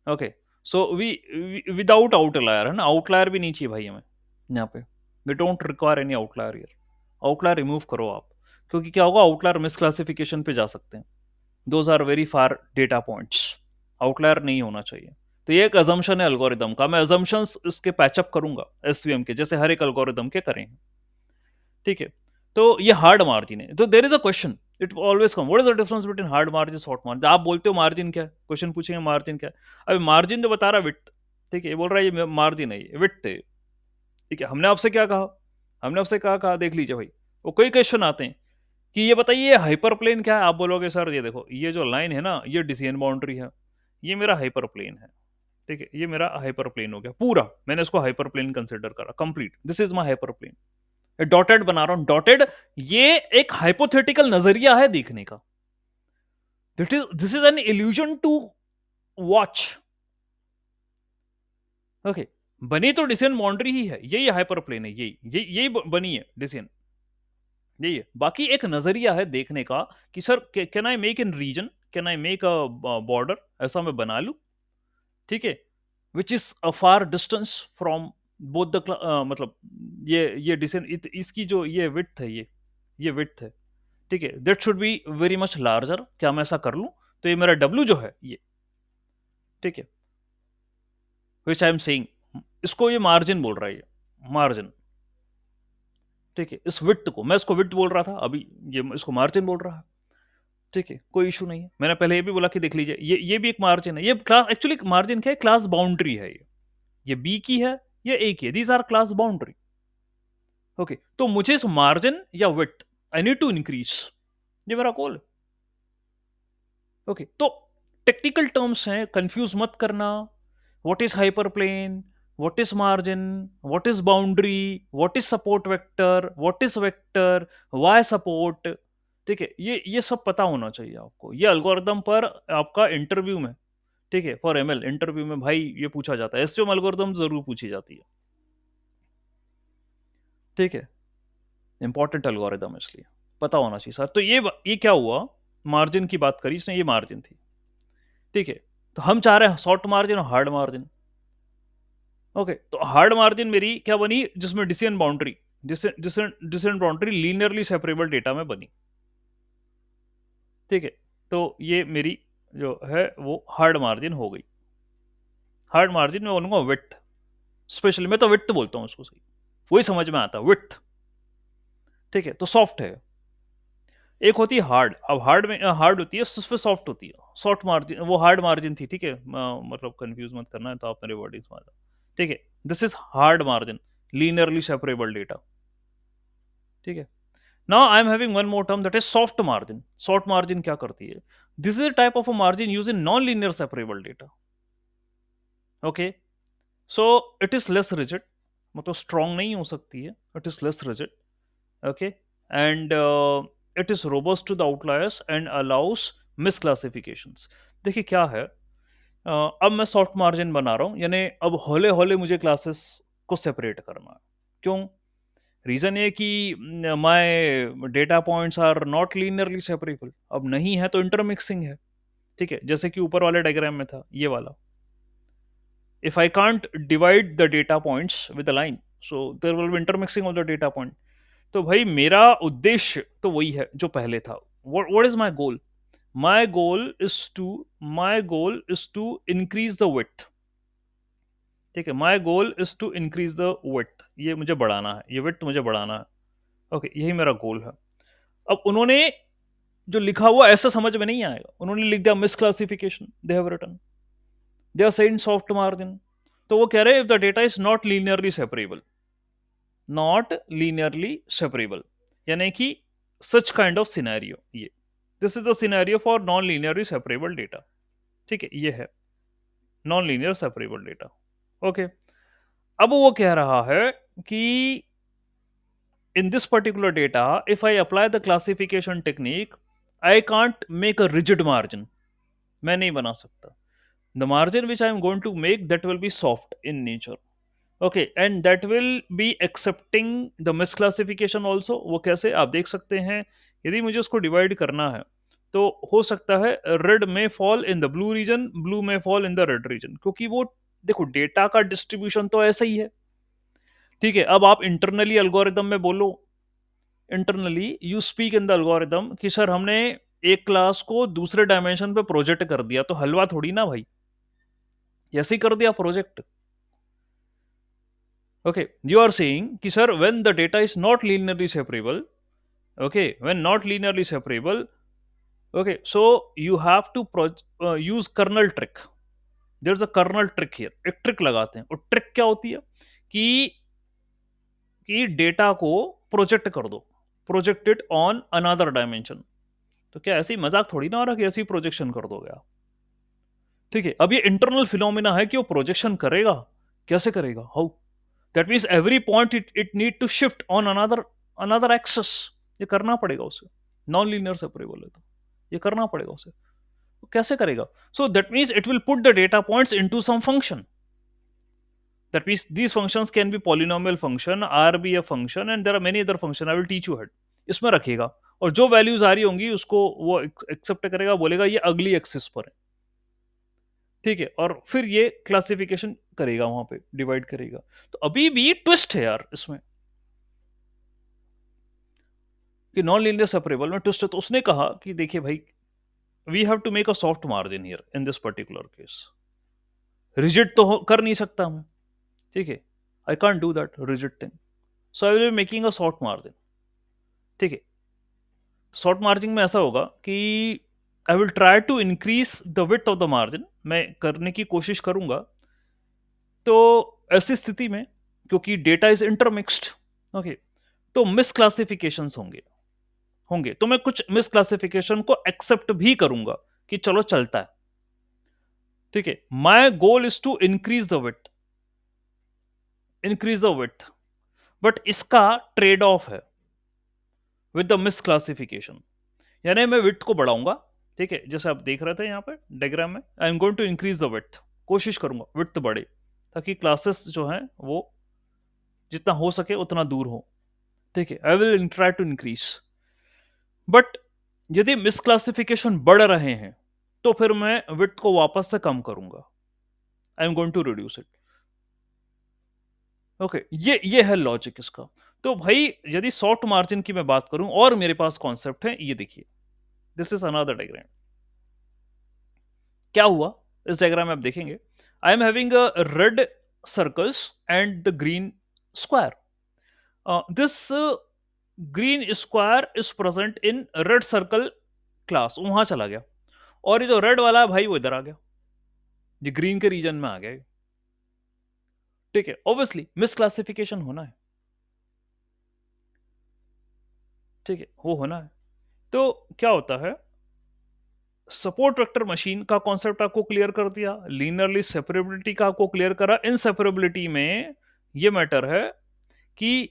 Okay, so we without outlier है ना, आउटलायर भी नहीं चाहिए भाई हमें यहाँ पे. We don't require any outlier here. Outlier remove करो आप, क्योंकि क्या होगा, आउटलायर मिसक्लासिफिकेशन पे जा सकते हैं. Those are very far data points. Outlier नहीं होना चाहिए. तो ये एक अजम्पशन है एल्गोरिदम का, मैं अजम्पशंस इसके पैचअप करूंगा एसवीएम के, जैसे हर एक एल्गोरिदम के करें. ठीक है. तो ये हार्ड मार्जिन है. तो देर is a question, it always come, what is the difference between hard margin short margin. आप बोलते हो मार्जिन क्या है, क्वेश्चन पूछेंगे मार्जिन क्या है. अभी मार्जिन जो बता रहा है विड्थ. ठीक है, ये बोल रहा है ये मार्जिन है, ये विड्थ है. ठीक है, हमने आपसे क्या कहा, हमने आपसे कहा देख लीजिए भाई, वो कई क्वेश्चन आते हैं कि ये बताइए हाइपर प्लेन क्या है. आप बोलोगे सर ये देखो ये जो लाइन है ना, ये डिसीजन बाउंड्री है, ये मेरा हाइपर प्लेन है. ठीक है, ये मेरा हाइपर प्लेन हो गया पूरा, मैंने इसको हाइपर प्लेन कंसिडर करा complete, this is my hyper plane. Dotted बना रहा हूं, डॉटेड ये एक हाइपोथेटिकल नजरिया है देखने का. This is an illusion to watch. Okay, बनी तो डिसीजन बाउंड्री ही है, यही हाइपर प्लेन है, यही बनी है डिसीजन, यही है. बाकी एक नजरिया है देखने का कि sir can I make in region, can I make a border, ऐसा मैं बना लू. ठीक है, which is a far distance from both the, मतलब ये डिसीजन, इसकी जो ये विड्थ है, ये विड्थ है. ठीक है, that should be very much larger. क्या मैं ऐसा कर लूं, तो ये मेरा डब्ल्यू जो है ये. ठीक है, विच आई एम सेइंग, इसको ये मार्जिन बोल रहा है, ये मार्जिन. ठीक है, इस विड्थ को, मैं इसको विड्थ बोल रहा था, अभी ये इसको मार्जिन बोल रहा है. ठीक है, कोई इशू नहीं है. मैंने पहले ये भी बोला कि देख लीजिए ये भी एक मार्जिन है. ये क्लास एक्चुअली मार्जिन क्या है, क्लास बाउंड्री है. ये बी की है, ये ए की है, these are class boundary. Okay, तो मुझे इस मार्जिन या width I need to increase, ये मेरा गोल है. ओके, तो टेक्निकल टर्म्स हैं, कंफ्यूज मत करना. What is hyper plane, what is margin, what is boundary, what is support vector, what is vector, why support. ठीक है, ये सब पता होना चाहिए आपको। ये अल्गोरिदम पर आपका इंटरव्यू में, ठीक है, फॉर एमएल इंटरव्यू में भाई ये पूछा जाता है, एसवीएम एल्गोरिदम जरूर पूछी जाती है। ठीक है, इंपॉर्टेंट एल्गोरिदम इसलिए पता होना चाहिए सर। तो ये क्या हुआ, मार्जिन की बात करी इसने, ये मार्जिन थी। ठीक है, तो हम चाह रहे हैं शॉर्ट मार्जिन और हार्ड मार्जिन। ओके, तो हार्ड मार्जिन मेरी क्या बनी, जिसमें decision boundary, decision boundary linearly separable data में बनी। ठीक है, तो ये मेरी जो है वो हार्ड मार्जिन हो गई। हार्ड मार्जिन में बोलूंगा विड्थ, स्पेशली मैं तो विड्थ बोलता हूँ उसको, सही वही समझ में आता है विड्थ। ठीक है, तो सॉफ्ट है। एक होती है हार्ड, अब हार्ड में हार्ड होती है, उस पे सॉफ्ट होती है। सॉफ्ट मार्जिन वो हार्ड मार्जिन थी। ठीक है, मतलब कंफ्यूज मत करना है तो आप मेरे वर्डिंग्स में आ जाओ। ठीक है, this is hard margin, linearly separable data. ठीक है, now I am having one more term that is soft margin. Soft margin क्या करती है, this is a type of a margin use in non linear separable data. Okay, so it is less rigid, मतलब strong नहीं हो सकती है, it is less rigid. Okay, and it is robust to the outliers and allows misclassifications. देखिए क्या है, अब मैं सॉफ्ट मार्जिन बना रहा हूँ, यानी अब हौले हौले मुझे क्लासेस को सेपरेट करना है। क्यों, रीजन ये कि my data points are not linearly separable, अब नहीं है तो इंटरमिक्सिंग है। ठीक है, जैसे कि ऊपर वाले डायग्राम में था ये वाला, if I can't divide the data points with a line, so there will be intermixing of the data point. तो भाई मेरा उद्देश्य तो वही है जो पहले था। what is my goal? My goal is to my goal is to increase the width। ठीक है, my goal is to increase the width, ये मुझे बढ़ाना है, ये width मुझे बढ़ाना है। ओके, यही मेरा गोल है। अब उन्होंने जो लिखा हुआ ऐसा समझ में नहीं आएगा, उन्होंने लिख दिया misclassification, they have written, they are saying soft margin. तो वो कह रहे हैं if the data is not linearly separable, not linearly separable, यानी कि सच काइंड ऑफ सिनेरियो, ये this is the scenario for non linearly separable data. ठीक है, ये है non linear separable data. Okay, अब वो कह रहा है कि in this particular data if I apply the classification technique, I can't make a rigid margin, मैं नहीं बना सकता। The margin which I am going to make that will be soft in nature. Okay, and that will be accepting the misclassification also. वो कैसे आप देख सकते हैं, यदि मुझे उसको डिवाइड करना है तो हो सकता है रेड में fall in the blue region, blue में fall in the red region, क्योंकि वो देखो डेटा का डिस्ट्रीब्यूशन तो ऐसा ही है। ठीक है, अब आप इंटरनली अल्गोरिदम में बोलो, internally you speak in the algorithm कि सर हमने एक क्लास को दूसरे डायमेंशन पे प्रोजेक्ट कर दिया, तो हलवा थोड़ी ना भाई, ऐसे ही कर दिया project. Okay, you are saying कि sir when the data is not linearly separable, okay, when not linearly separable, okay, so you have to use kernel trick। there's a kernel trick here, एक trick लगाते हैं, और trick क्या होती है कि data को प्रोजेक्ट कर दो, project it on another dimension. तो क्या ऐसे ही मजाक थोड़ी ना हो रहा कि ऐसे ही प्रोजेक्शन कर दोगे आप। ठीक है, अब ये इंटरनल फिनोमिना है कि वो प्रोजेक्शन करेगा, कैसे करेगा, how, that means every point it need to shift on another another axis, ये करना पड़ेगा उसे, नॉन लीनियर सेपरेबल है तो ये करना पड़ेगा उसे। तो कैसे करेगा, so that means it will put the data points into some function, that means these functions can be polynomial function, R B A function, and there are many other function, I will teach you head. इसमें रखेगा, और जो values आ रही होंगी उसको वो accept करेगा, बोलेगा ये अगली एक्सिस पर है। ठीक है, और फिर ये क्लासिफिकेशन करेगा, वहां पे डिवाइड करेगा। तो अभी भी ट्विस्ट है यार इसमें कि नॉन लीनियर सेपरेबल में ट्विस्ट है। तो उसने कहा कि देखिए भाई, we have to make a soft margin here in this particular case, rigid तो कर नहीं सकता हूं। ठीक है, I can't do that rigid thing, so I will be making a soft margin. ठीक है, शॉर्ट मार्जिन में ऐसा होगा कि I will try to increase the width of the margin, मैं करने की कोशिश करूंगा। तो ऐसी स्थिति में क्योंकि डेटा इज इंटरमिक्स्ड, ओके, तो मिसक्लासिफिकेशंस होंगे होंगे तो मैं कुछ मिसक्लासिफिकेशन को एक्सेप्ट भी करूंगा कि चलो चलता है। ठीक है, my goal is to increase the width, increase the width, but इसका ट्रेड ऑफ है विद द मिस क्लासिफिकेशन। यानी मैं विड्थ को बढ़ाऊंगा, ठीक है, जैसे आप देख रहे थे यहाँ पे डायग्राम में, I am going to increase the width, कोशिश करूंगा विड्थ बढ़े, ताकि क्लासेस जो हैं वो जितना हो सके उतना दूर हो, ठीक है, I will try to increase. But यदि मिसक्लासिफिकेशन बढ़ रहे हैं तो फिर मैं विड्थ को वापस से कम करूंगा, I am going to reduce it. Okay, ये है लॉजिक इसका। तो भाई यदि सॉफ्ट मार्जिन की मैं बात करूं और मेरे पास कॉन्सेप्ट है, ये देखिए, दिस इज अनदर डायग्राम। क्या हुआ इस डायग्राम में आप देखेंगे, आई am having red circles and the green square. This green square is present in red circle class, वहां चला गया, और ये जो रेड वाला है भाई वो इधर आ गया, ये ग्रीन के रीजन में आ गया, ठीक है, ऑब्वियसली मिसक्लासिफिकेशन होना है, ठीक है, वो होना है। तो क्या होता है, सपोर्ट वेक्टर मशीन का कॉन्सेप्ट आपको क्लियर कर दिया, लीनियरली सेपरेबिलिटी का आपको क्लियर करा। इन सेपरेबिलिटी में ये मैटर है कि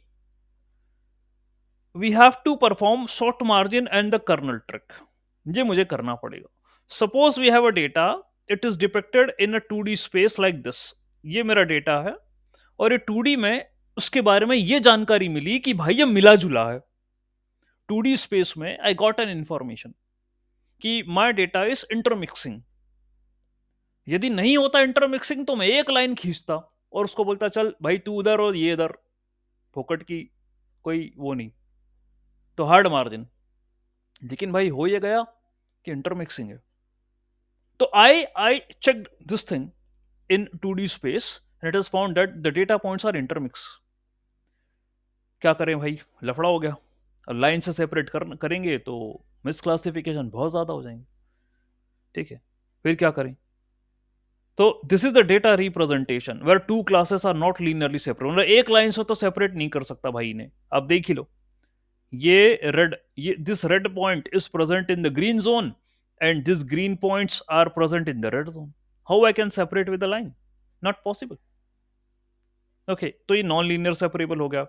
we have to perform short margin and the kernel trick, ये मुझे करना पड़ेगा। Suppose we have a data, it is depicted in a 2D space like this, ये मेरा डेटा है, और ये 2D में उसके बारे में ये जानकारी मिली कि भाई ये मिला जुला है। 2D स्पेस में आई गॉट एन इंफॉर्मेशन कि माई डेटा इज इंटरमिक्सिंग। यदि नहीं होता इंटरमिक्सिंग तो मैं एक लाइन खींचता और उसको बोलता चल भाई तू उधर और ये इधर, फोकट की कोई वो नहीं, तो हार्ड मार्जिन। लेकिन भाई हो ये गया कि इंटरमिक्सिंग है। तो I check this thing in 2D space and it is found that the data points are intermix. क्या करें भाई, लफड़ा हो गया। अब लाइन से सेपरेट करेंगे तो मिसक्लासिफिकेशन बहुत ज्यादा हो जाएंगे, ठीक है, फिर क्या करें। तो this is the data representation where two classes are not linearly separate, मतलब एक लाइन से तो सेपरेट नहीं कर सकता भाई ने। आप देख ही लो, ये रेड, ये this red point is present in the green zone and this green points are present in the red zone, how I can separate with the line, not possible. Okay, तो ये नॉन लीनियर सेपरेबल हो गया।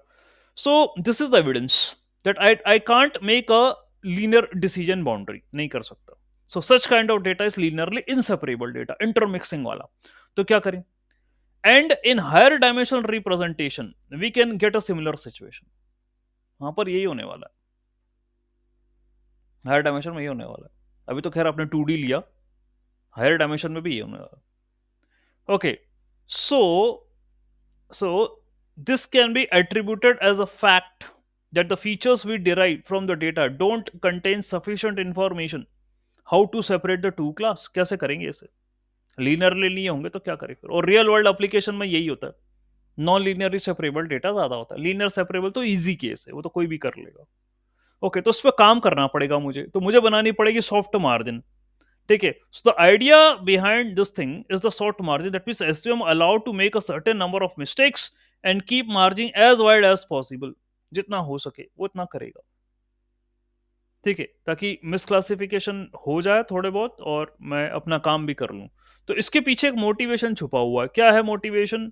So this is the evidence that I can't make a linear decision boundary, नहीं कर सकता। So such kind of data is linearly inseparable data, intermixing वाला। तो क्या करें, and in higher dimensional representation we can get a similar situation. वहां पर यही होने वाला है, हायर डायमेंशन में यही होने वाला है। अभी तो खैर आपने 2D लिया, हायर डायमेंशन में भी ये होने वाला है। Okay, so so this can be attributed as a fact that the features we derive from the data don't contain sufficient information how to separate the two class। कैसे करेंगे इसे, लीनियरली नहीं होंगे तो क्या करेंगे फिर। और रियल वर्ल्ड एप्लीकेशन में यही होता है, नॉन लीनियरली सेपरेबल डेटा ज्यादा होता है, लीनियर सेपरेबल तो इजी केस है, वो तो कोई भी कर लेगा। ओके, तो उस पर काम करना पड़ेगा मुझे, तो मुझे बनानी पड़ेगी सॉफ्ट मार्जिन, ठीक है। So the idea behind this thing is the short margin, that means SVM allowed to make a certain number of mistakes and keep margin as wide as possible, जितना हो सके वो इतना करेगा, ठीक है, ताकि मिसक्लासिफिकेशन हो जाए थोड़े बहुत और मैं अपना काम भी कर लूं। तो इसके पीछे एक मोटिवेशन छुपा हुआ है, क्या है मोटिवेशन,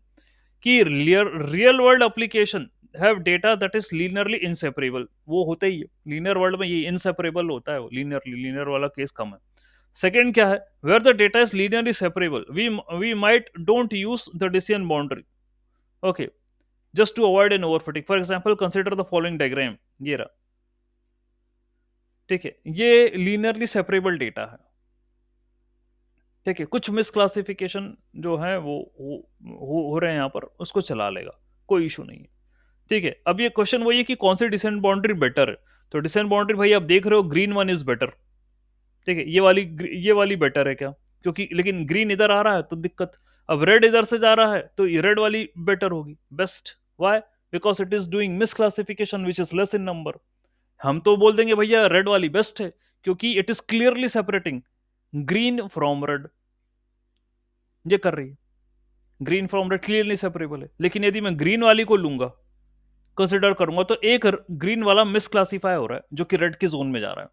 कि real world application have data that is linearly inseparable, वो होते ही लीनियर वर्ल्ड में ये इनसेपरेबल होता है, वो लीनियरली, लीनियर वाला केस कम है। सेकेंड क्या है, where the data is linearly separable we might don't use the decision boundary, okay, just to avoid an overfitting. For example consider the following diagram, ये रहा, ठीक है, ये लीनियरली सेपरेबल डेटा है, ठीक है, कुछ मिसक्लासिफिकेशन जो है वो हो रहे हैं यहाँ पर, उसको चला लेगा, कोई इशू नहीं है, ठीक है। अब ये क्वेश्चन वही है कि कौन सी डिसेंट बाउंड्री बेटर है, तो डिसेंट बाउंड्री भाई आप देख रहे हो ग्रीन वन इज बेटर, ठीक है, ये वाली बेटर है क्या, क्योंकि लेकिन ग्रीन इधर आ रहा है तो दिक्कत। अब रेड इधर से जा रहा है तो ये रेड वाली बेटर होगी, best. Why, because it is doing misclassification which is less in number. हम तो बोल देंगे भैया रेड वाली बेस्ट है, क्योंकि it is clearly separating green from red, ये कर रही है, green from red clearly separable है। लेकिन यदि मैं ग्रीन वाली को लूंगा, कंसिडर करूंगा, तो एक ग्रीन वाला मिस क्लासीफाई हो रहा है जो कि रेड के जोन में जा रहा है,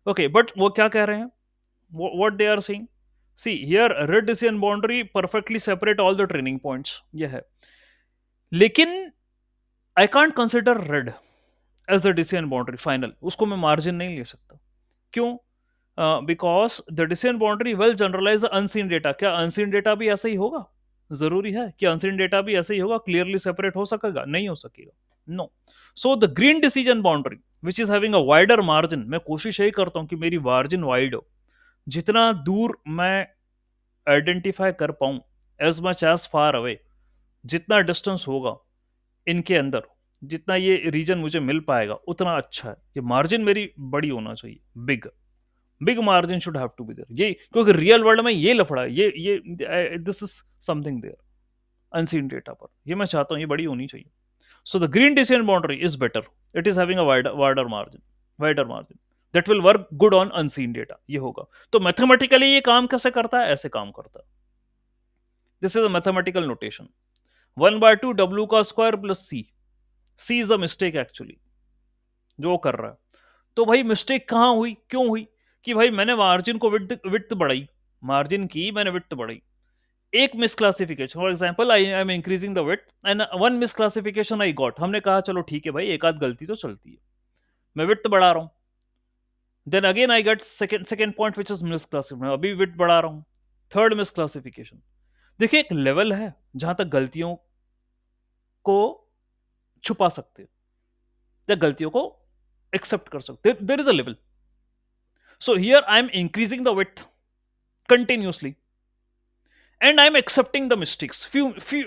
ओके। बट वो क्या कह रहे हैं, what they are saying, see here red decision boundary perfectly separate all the training points, ये है। लेकिन I can't consider red as the decision boundary final, उसको मैं मार्जिन नहीं ले सकता। क्यों? Because the decision boundary well generalise unseen data. क्या अनसीन डेटा भी ऐसा ही होगा? जरूरी है कि अनसीन डेटा भी ऐसे ही होगा, क्लियरली सेपरेट हो सकेगा? नहीं हो सकेगा। No. So the green decision boundary which is having a wider margin, मैं कोशिश यही करता हूं कि मेरी मार्जिन वाइड हो, जितना दूर मैं आइडेंटिफाई कर पाऊं, as much as far away, जितना डिस्टेंस होगा इनके अंदर, जितना ये रीजन मुझे मिल पाएगा उतना अच्छा है। ये मार्जिन मेरी बड़ी होना चाहिए, big big margin should have to be there. ये क्योंकि रियल वर्ल्ड में ये लफड़ा है, ये this is something there unseen data पर, ये मैं चाहता हूँ ये बड़ी होनी चाहिए। So the green decision boundary is better, it is having a wider margin that will work good on unseen data, ये होगा। तो मैथमेटिकली ये काम कैसे करता है? ऐसे काम करता है। This is a mathematical notation, 1/2 W का square plus C is a mistake actually जो वो कर रहा है। तो भाई मिस्टेक कहाँ हुई, क्यों हुई? कि भाई मैंने मार्जिन को विड्थ विड्थ बढ़ाई, मार्जिन की मैंने विड्थ बढ़ाई, एक misclassification, for example I am increasing the width and one misclassification I got, हमने कहा चलो ठीक है भाई एक आध गलती तो चलती है, मैं विड्थ बढ़ा रहा हूँ। Then again I get second second point which is misclassification, अभी विड्थ बढ़ा रहा हूँ, थर्ड मिसक्लासिफिकेशन। देखिए एक लेवल है जहां तक गलतियों को छुपा सकते हो या गलतियों को एक्सेप्ट कर सकते, देर is a level. So here I am increasing the width continuously and I'm accepting the mistakes,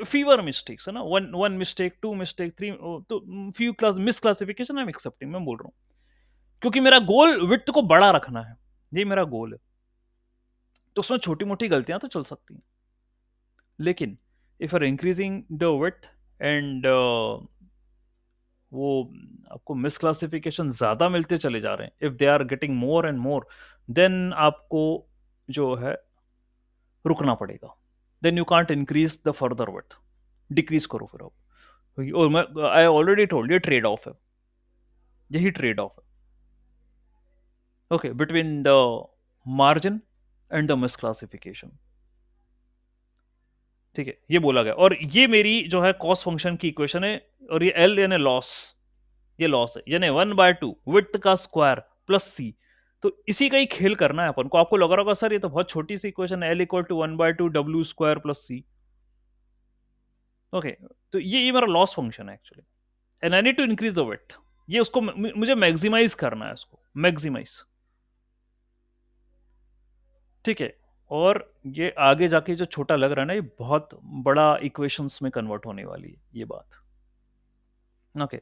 fewer mistakes है ना, one mistake, two mistake, three, तो few class misclassification I'm accepting, मैं बोल रहा हूँ क्योंकि मेरा गोल विड्थ को बड़ा रखना है, ये मेरा गोल है। तो उसमें छोटी मोटी गलतियां तो चल सकती हैं, लेकिन if are increasing the width and वो आपको मिसक्लासिफिकेशन ज्यादा मिलते चले जा रहे हैं, if they are getting more and more, then आपको जो है रुकना पड़ेगा। Then you can't increase the further width, decrease करो फिर आप। और मैं आई ऑलरेडी टोल्ड, ये ट्रेड ऑफ है, यही ट्रेड ऑफ है, okay, between the margin and the misclassification. ठीक है, ये बोला गया, और ये मेरी जो है कॉस्ट फंक्शन की इक्वेशन है, और ये एल यानी लॉस, ये लॉस है यानी 1/2 विड्थ का स्क्वायर प्लस सी। तो इसी का ही खेल करना है अपन को। आपको लग रहा होगा सर ये तो बहुत छोटी सी इक्वेशन है, L equal to 1/2 W square plus C. Okay, तो ये मेरा लॉस फंक्शन है actually, and I need to increase the width. ये उसको मुझे मैक्सिमाइज करना है, इसको मैक्सिमाइज। ठीक है, और ये आगे जाके जो छोटा लग रहा है ना, ये बहुत बड़ा इक्वेशंस में कन्वर्ट होने वाली है ये बात। ओके,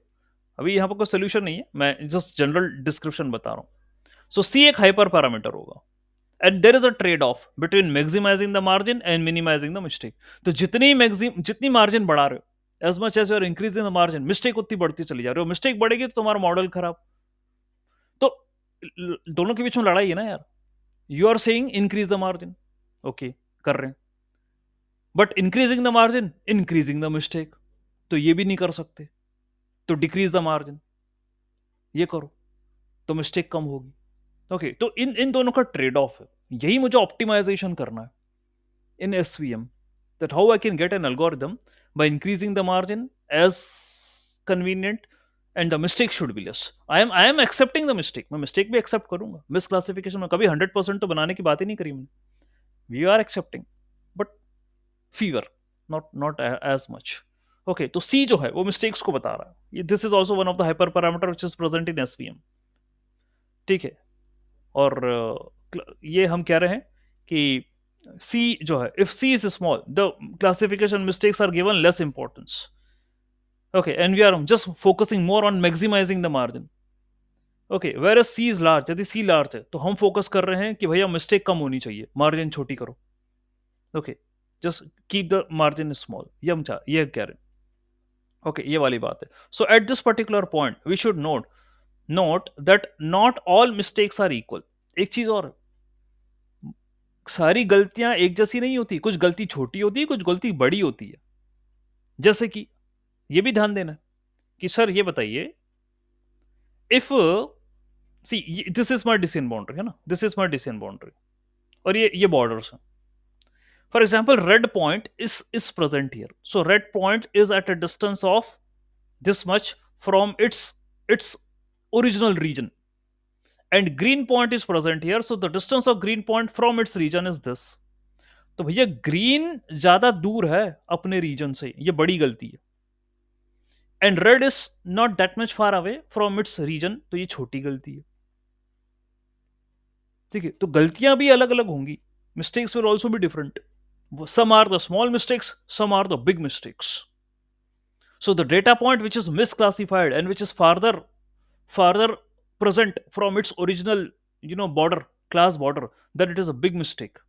अभी यहाँ पर कोई सोल्यूशन नहीं है, मैं जस्ट जनरल डिस्क्रिप्शन बता रहा हूँ। सो सी एक हाइपर पैरामीटर होगा and there is a trade off between maximising the margin and minimising the mistake. तो जितनी मार्जिन बढ़ा रहे हो, as much as your increasing the margin, mistake उतनी बढ़ती चली जा रही हो, मिस्टेक बढ़ेगी तो तुम्हारा मॉडल खराब। तो दोनों के बीच में लड़ाई है ना यार। You are saying increase the margin, okay कर रहे हैं, but increasing the margin increasing the mistake, तो ये भी नहीं कर सकते। तो डिक्रीज द मार्जिन, ये करो तो मिस्टेक कम होगी। ओके, तो इन इन दोनों का ट्रेड ऑफ है, यही मुझे ऑप्टिमाइजेशन करना है in SVM, that how I can get an algorithm by increasing the margin as convenient and the mistake should be less. I am accepting the mistake, मैं mistake भी accept करूंगा, misclassification में कभी 100% तो बनाने की बात ही नहीं करी मैंने। We are accepting, but fewer, not as much. Okay, तो C जो है वो mistakes को बता रहा है। This is also one of the hyperparameter which is present in SVM। ठीक है, और ये हम कह रहे हैं कि C जो है, if C is small, the classification mistakes are given less importance. Okay, and we are just focusing more on maximizing the margin. Okay, whereas C is large, यदि C large है तो हम फोकस कर रहे हैं कि भैया मिस्टेक कम होनी चाहिए, मार्जिन छोटी करो। Okay, just keep the margin small, ये कह रहे हैं। ओके, ये वाली बात है। So at this particular point we should note that not all mistakes are equal. एक चीज और, सारी गलतियां एक जैसी नहीं होती, कुछ गलती छोटी होती है, कुछ गलती बड़ी होती है। जैसे कि ये भी ध्यान देना कि सर ये बताइए, if see this is my decision boundary है ना, this is my decision boundary, और ये बॉर्डर्स हैं। For example, red point is present here. So red point is at a distance of this much from its original region, and green point is present here. So the distance of green point from its region is this. तो भैया green ज्यादा दूर है अपने reason से, ये बड़ी गलती है। And red is not that much far away from its region, तो ये छोटी गलती है। ठीक है, तो गलतियां भी अलग अलग होंगी। Mistakes will also be different. Some are the small mistakes, some are the big mistakes. So the data point which is misclassified and which is farther present from its original, border, class border, then it is a big mistake.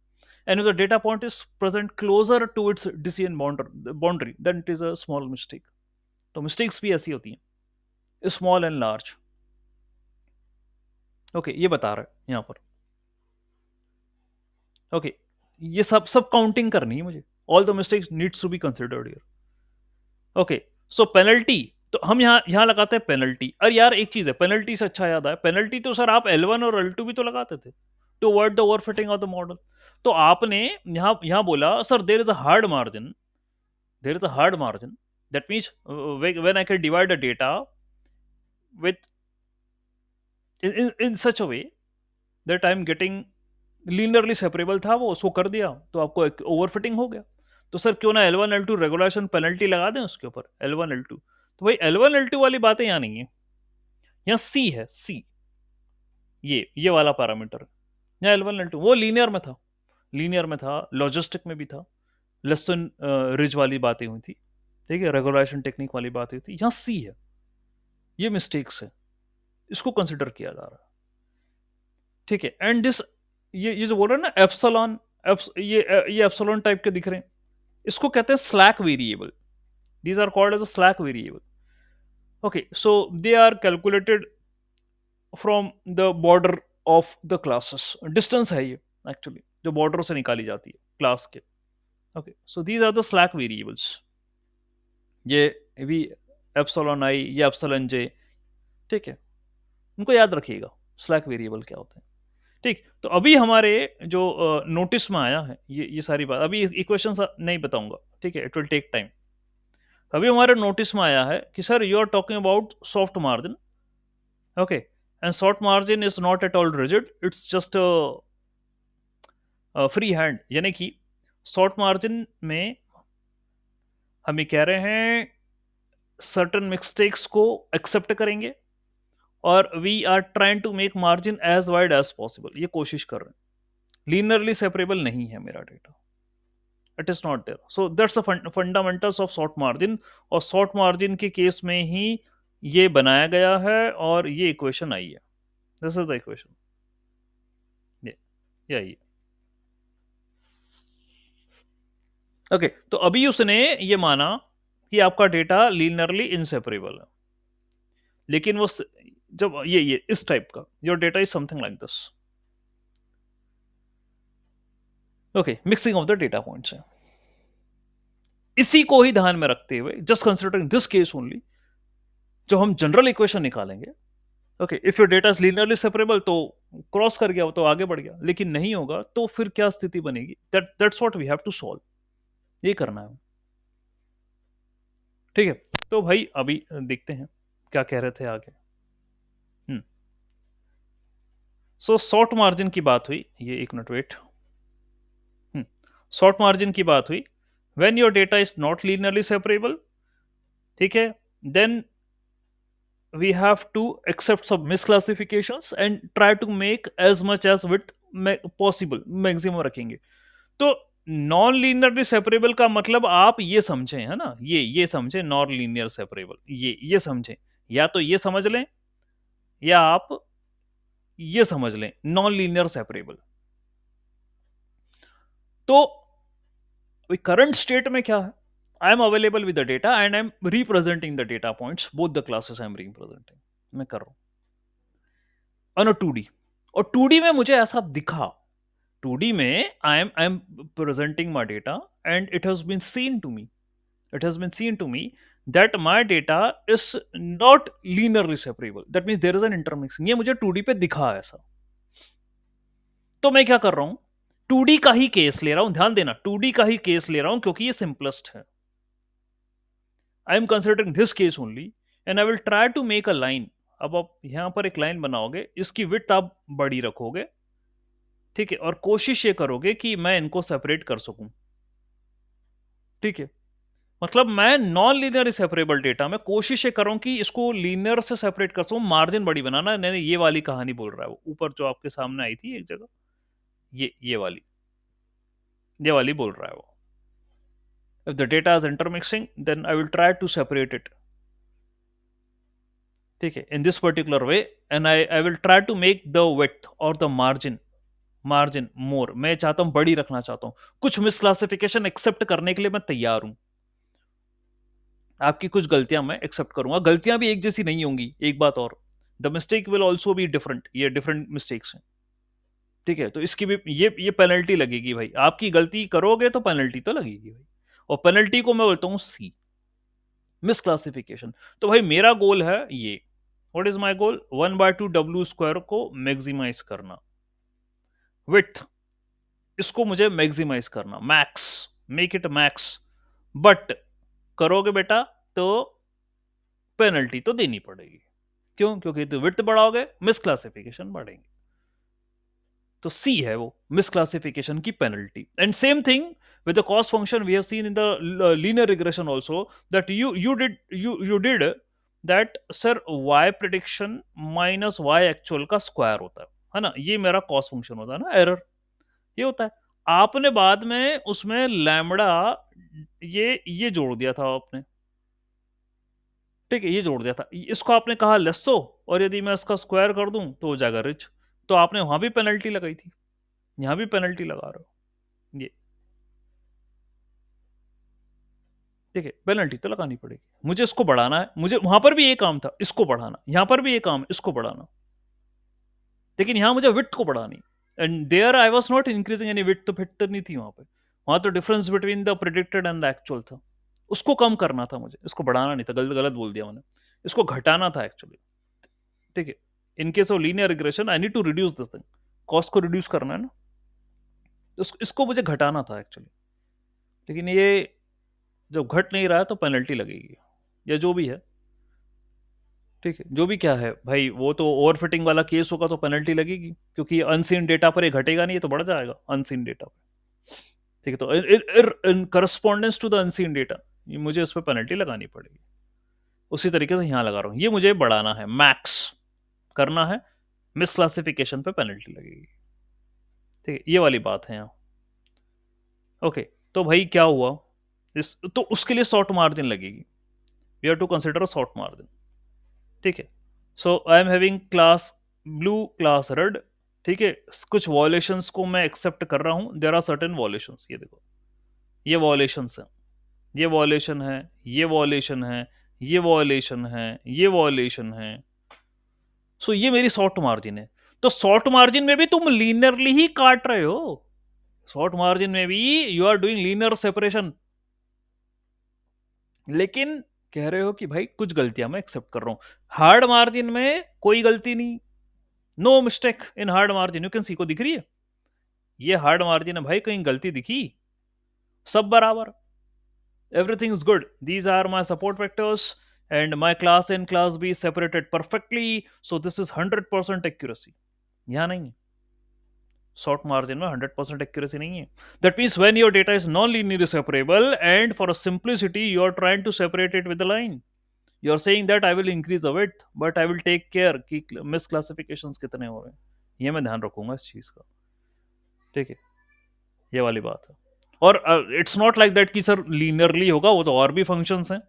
And if the data point is present closer to its decision boundary, then it is a small mistake. तो mistakes भी ऐसी होती हैं, small and large. Okay, ये बता रहा है यहाँ पर। ओके, ये सब सब काउंटिंग करनी है मुझे। All the mistakes needs to be considered here. Okay, so penalty, तो हम यहाँ लगाते हैं पेनल्टी। अरे यार एक चीज है, पेनल्टी से अच्छा याद आया, पेनल्टी तो सर आप L1 और L2 भी तो लगाते थे to avoid the overfitting of the model. तो आपने यहाँ बोला sir there is a hard margin, there is a hard margin, that means when I can divide the data with in such a way that I am getting linearly separable था वो, उसको कर दिया तो आपको ओवरफिटिंग हो गया। तो सर क्यों ना L1 L2 रेगुलेशन पेनल्टी लगा दें उसके ऊपर, L1 L2। तो भाई L1 L2 वाली बातें यहाँ नहीं है, यहाँ सी है, सी, ये वाला पैरामीटर। यहाँ L1 L2 वो लीनियर में था, लीनियर में था, लॉजिस्टिक में भी था, लेसन रिज वाली बातें हुई थी, ठीक है, रेगुलेशन टेक्निक वाली बातें हुई थी। यहाँ सी है, ये मिस्टेक्स है, इसको कंसिडर किया जा रहा है। ठीक है, एंड दिस, ये जो बोल रहे हैं ना एप्सलॉन, ये एप्सलॉन टाइप के दिख रहे हैं, इसको कहते हैं slack variable. These are called as a slack variable. Okay, so they are calculated from the border of the classes. Distance है ये एक्चुअली जो बॉर्डर से निकाली जाती है क्लास के। Okay, so these are the slack variables. ये भी एप्सलॉन आई, ये एप्सलॉन जे, ठीक है, उनको याद रखिएगा स्लैक वेरिएबल क्या होते हैं। ठीक, तो अभी हमारे जो नोटिस में आया है ये सारी बात, अभी इक्वेशन नहीं बताऊंगा, ठीक है, इट विल टेक टाइम। अभी हमारे नोटिस में आया है कि sir you are talking about soft margin, okay, and soft margin is not at all rigid, it's just free hand. यानी कि शॉर्ट मार्जिन में हम ये कह रहे हैं सर्टन मिस्टेक्स को एक्सेप्ट करेंगे और we are trying to make margin as wide as possible, ये कोशिश कर रहे हैं। लीनियरली सेपरेबल नहीं है मेरा data, it is not there. So that's the fundamentals of short margin, और शॉर्ट मार्जिन के केस में ही ये बनाया गया है और ये इक्वेशन आई है। दिस इज द इक्वेशन, ये ओके। तो अभी उसने ये माना कि आपका डेटा लीनियरली इनसेपरेबल है, लेकिन वो जब ये इस टाइप का your data is something like this, okay, mixing of the data points है। इसी को ही ध्यान में रखते हुए, just considering this case only, जो हम जनरल इक्वेशन निकालेंगे, okay, if your data is linearly separable तो क्रॉस कर गया, तो आगे बढ़ गया, लेकिन नहीं होगा तो फिर क्या स्थिति बनेगी, that's what we have to solve, ये करना है। ठीक है, तो भाई अभी देखते हैं क्या कह रहे थे आगे। सो शॉर्ट मार्जिन की बात हुई, ये एक मिनट वेट, शॉर्ट मार्जिन की बात हुई, when your data is not linearly separable, ठीक है, then we have to accept some misclassifications and try to make as much as width possible, maximum रखेंगे। तो नॉन लीनियरली सेपरेबल का मतलब आप ये समझें, है ना, ये समझें नॉन लीनियर सेपरेबल, ये समझें, या तो ये समझ लें या आप ये समझ लें नॉन लीनियर सेपरेबल। तो करंट स्टेट में क्या है, I am available with the data and I am representing the data points, both the classes I am representing, मैं कर रहा हूं ऑन अ 2D। और 2D में मुझे ऐसा दिखा, 2D में I am presenting my data and it has been seen to me, it has been seen to me that my data is not linearly separable, that means there is an intermixing, ये मुझे 2D पे दिखा ऐसा। तो मैं क्या कर रहा हूं, टू डी का ही केस ले रहा हूं, ध्यान देना, टू डी का ही केस ले रहा हूं क्योंकि ये सिंपलेस्ट है. I am considering this case only and I will try to make a line. अब आप यहां पर एक लाइन बनाओगे, इसकी विड्थ आप बड़ी रखोगे, ठीक है, और कोशिश ये करोगे कि मैं इनको सेपरेट कर सकूं. ठीक है, मतलब मैं नॉन लीनियर सेपरेबल डेटा में कोशिश ये करूं कि इसको लीनियर से सेपरेट कर सकूं. मार्जिन बड़ी बनाना, मैंने ये वाली कहानी बोल रहा है वो ऊपर जो आपके सामने आई थी एक जगह, ये वाली बोल रहा है वो. If the data is intermixing, then I will try to separate it. ठीक है, in this particular way, and I will try to make the width or the margin more. मैं चाहता हूं बड़ी रखना चाहता हूं. कुछ मिसक्लासिफिकेशन एक्सेप्ट करने के लिए मैं तैयार हूं. आपकी कुछ गलतियां मैं एक्सेप्ट करूंगा. गलतियां भी एक जैसी नहीं होंगी. एक बात और, the mistake will also be different. ये डिफरेंट मिस्टेक्स हैं. ठीक है, तो इसकी भी ये पेनल्टी लगेगी भाई. आपकी गलती करोगे तो पेनल्टी तो लगेगी भाई. और पेनल्टी को मैं बोलता हूं सी, मिसक्लासिफिकेशन. तो भाई मेरा गोल है ये. What is my goal? 1/2 W² को मैक्सिमाइज करना. विथ, इसको मुझे मैक्सिमाइज करना, max, make it max. But करोगे बेटा तो पेनल्टी तो देनी पड़ेगी. क्यों? क्योंकि तो विथ बढ़ाओगे, मिसक्लासिफिकेशन बढ़ेंगे. तो सी है वो मिसक्लासिफिकेशन की penalty. And same thing with the cost function we have seen in the linear regression also, that you did that sir, y prediction minus y actual का स्क्वायर होता है ना. ये मेरा कॉस्ट फंक्शन होता है ना, एरर ये होता है. आपने बाद में उसमें लैम्बडा ये जोड़ दिया था आपने. ठीक है, ये जोड़ दिया था, इसको आपने कहा लेसो, और यदि मैं इसका स्क्वायर कर दूं तो हो जाएगा रिच. तो आपने वहां भी पेनल्टी लगाई थी, यहां भी पेनल्टी लगा रहे हो. ये ठीक है, पेनल्टी तो लगानी पड़ेगी. मुझे इसको बढ़ाना है, मुझे वहां पर भी ये काम था इसको बढ़ाना, यहां पर भी ये काम है इसको बढ़ाना, लेकिन यहां मुझे विड्थ को बढ़ानी. And there I was not increasing any width, तो फिट नहीं थी वहां पे. वहां तो difference between the predicted and the actual था, उसको कम करना था मुझे, इसको बढ़ाना नहीं था. गलत गलत बोल दिया मैंने, इसको घटाना था एक्चुअली. ठीक है, in case of linear regression I need to reduce this thing. Cost को रिड्यूस करना है ना, इसको मुझे घटाना था एक्चुअली. लेकिन ये जब घट नहीं रहा है तो पेनल्टी लगेगी, या जो भी है. ठीक है, जो भी क्या है भाई, वो तो ओवरफिटिंग वाला केस होगा तो पेनल्टी लगेगी, क्योंकि अनसीन डेटा पर ये घटेगा नहीं, ये तो बढ़ जाएगा अनसीन डेटा पर. ठीक है, तो in correspondence to the unseen data मुझे उस पर पेनल्टी लगानी पड़ेगी. उसी तरीके से यहां लगा रहा हूं, ये मुझे बढ़ाना है, मैक्स करना है, मिसक्लासिफिकेशन पे पेनल्टी लगेगी. ठीक है, ये वाली बात है यहाँ. ओके, तो भाई क्या हुआ, तो उसके लिए शॉर्ट मार्जिन लगेगी. We have to consider short margin. ठीक है, so I am having class blue, class red. ठीक है, कुछ वॉलेशंस को मैं एक्सेप्ट कर रहा हूं. There are certain violations. ये देखो, ये वॉलेशंस है, ये वॉलेशन है, ये वॉलेशन है, ये वॉलेशन है, ये वॉलेशन है. सो ये मेरी शॉर्ट मार्जिन है. तो शॉर्ट मार्जिन में भी तुम लीनियरली ही काट रहे हो. शॉर्ट मार्जिन में भी you are doing linear separation, लेकिन कह रहे हो कि भाई कुछ गलतियां मैं एक्सेप्ट कर रहा हूं. हार्ड मार्जिन में कोई गलती नहीं, no mistake in hard margin. You can see, को दिख रही है ये हार्ड मार्जिन है भाई, कहीं गलती दिखी? सब बराबर, everything is good. These are my support vectors and my class A and class B separated perfectly, so this is 100% accuracy. यहाँ नहीं है, शॉर्ट मार्जिन में 100% एक्यूरेसी नहीं है. That means when your data is non linearly separable and for a simplicity you are trying to separate it with the line, you are saying that I will increase the width but I will take care कि misclassifications कितने हो रहे हैं. ये मैं ध्यान रखूंगा इस चीज का. ठीक है, ये वाली बात है. और इट्स नॉट लाइक दैट कि सर लीनियरली होगा, वो तो और भी फंक्शंस हैं.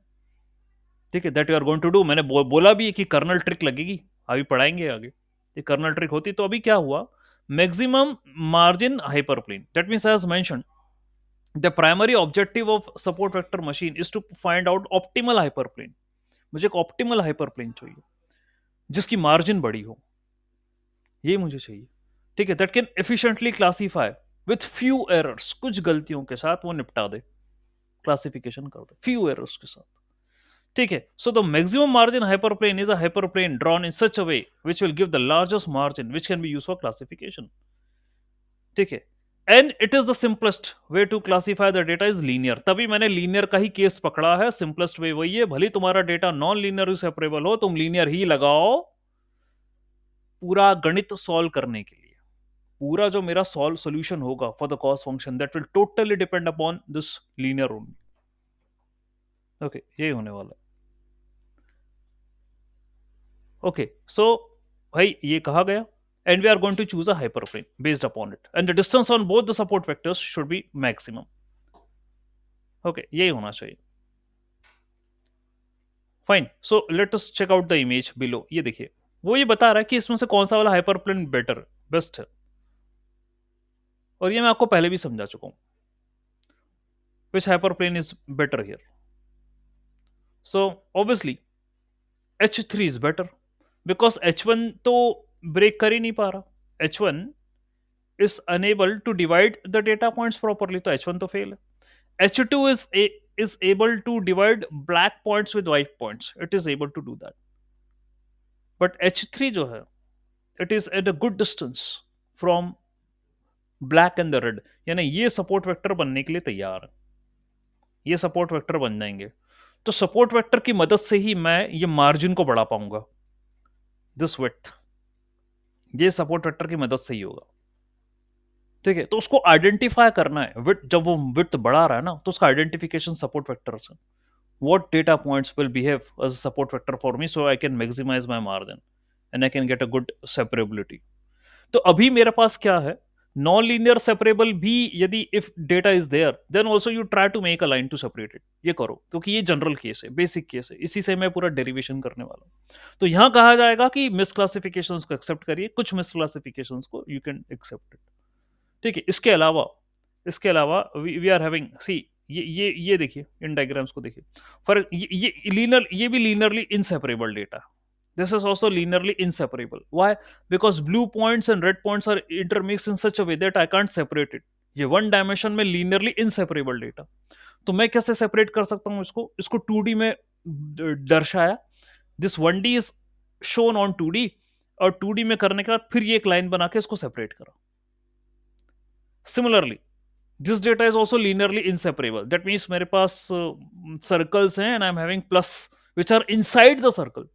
ठीक है, that you are going to do. मैंने बोला भी है कि कर्नल ट्रिक लगेगी, अभी पढ़ाएंगे आगे. ये कर्नल ट्रिक होती तो अभी क्या हुआ, maximum margin hyperplane. That means as mention, the primary objective of support vector machine is to find out optimal hyperplane. मुझे एक ऑप्टिमल हाइपरप्लेन चाहिए जिसकी मार्जिन बड़ी हो, ये मुझे चाहिए. ठीक है, that can efficiently classify with few errors. कुछ गलतियों के साथ वो निपटा दे, क्लासिफिकेशन कर दे फ्यू एरर्स के साथ. ठीक है, so the maximum margin hyperplane is a hyperplane drawn in such a way which will give the largest margin which can be used for classification. ठीक है, and it is the simplest way to classify the data is linear. तभी मैंने linear का ही case पकड़ा है, simplest way वही है। भले तुम्हारा डेटा नॉन लीनियर सेपरेबल हो, तुम लीनियर ही लगाओ पूरा गणित सॉल्व करने के लिए। पूरा जो मेरा सॉल्व सोल्यूशन होगा for the cost function, that will totally depend upon this linear only. Okay, यही होने वाला है। ओके, सो भाई ये कहा गया, and we are going to choose a hyperplane based upon it, and the distance on both the support vectors should be maximum. Okay, यही होना चाहिए। Fine, so let us check out the image below. ये देखिए, वो ये बता रहा है कि इसमें से कौन सा वाला हाइपरप्लेन बेटर बेस्ट है, और ये मैं आपको पहले भी समझा चुका हूं which hyperplane is better here. So obviously H3 is better, because H1 तो ब्रेक कर ही नहीं पा रहा। H1 is unable to divide the data points properly, तो H1 तो फेल है। H2 is able to divide black points with white points, it is able to do that, but H3 जो है, it is at a good distance from black and the red, यानी ये support vector बनने के लिए तैयार है, ये सपोर्ट वेक्टर बन जाएंगे। तो सपोर्ट वेक्टर की मदद से ही मैं ये मार्जिन को बढ़ा पाऊंगा, दिस विड्थ, ये सपोर्ट वेक्टर की मदद से ही होगा। ठीक है, तो उसको आइडेंटिफाई करना है, विथ जब वो विथ बढ़ा रहा है ना, तो उसका आइडेंटिफिकेशन सपोर्ट वेक्टर से, what data points will behave as a support vector for me so I can maximize my margin and I can get a good separability। तो अभी मेरे पास क्या है, नॉन लीनियर सेपरेबल भी यदि if data is there then also you try to make a line to separate it, ये करो, क्योंकि ये जनरल केस है, बेसिक केस है, इसी से मैं पूरा डेरिवेशन करने वाला हूं। तो यहां कहा जाएगा कि मिसक्लासिफिकेशन को एक्सेप्ट करिए, कुछ मिसक्लासिफिकेशन को यू कैन एक्सेप्ट इट। ठीक है, इसके अलावा वी आर हैविंग, सी ये देखिए, इन डायग्राम्स को देखिए, फॉर ये लीनियर, ये भी linearly inseparable data, this is also linearly inseparable। Why? Because blue points and red points are intermixed in such a way that I can't separate it। ये one dimension में linearly inseparable data, तो मैं कैसे separate कर सकता हूं इसको, इसको 2D में दर्शाया, this 1D is shown on 2D, और 2D में करने के बाद फिर ये एक लाइन बना के इसको सेपरेट करा। Similarly this data is also linearly inseparable, that means मेरे पास सर्कल्स हैं and I am having plus which are inside the circle.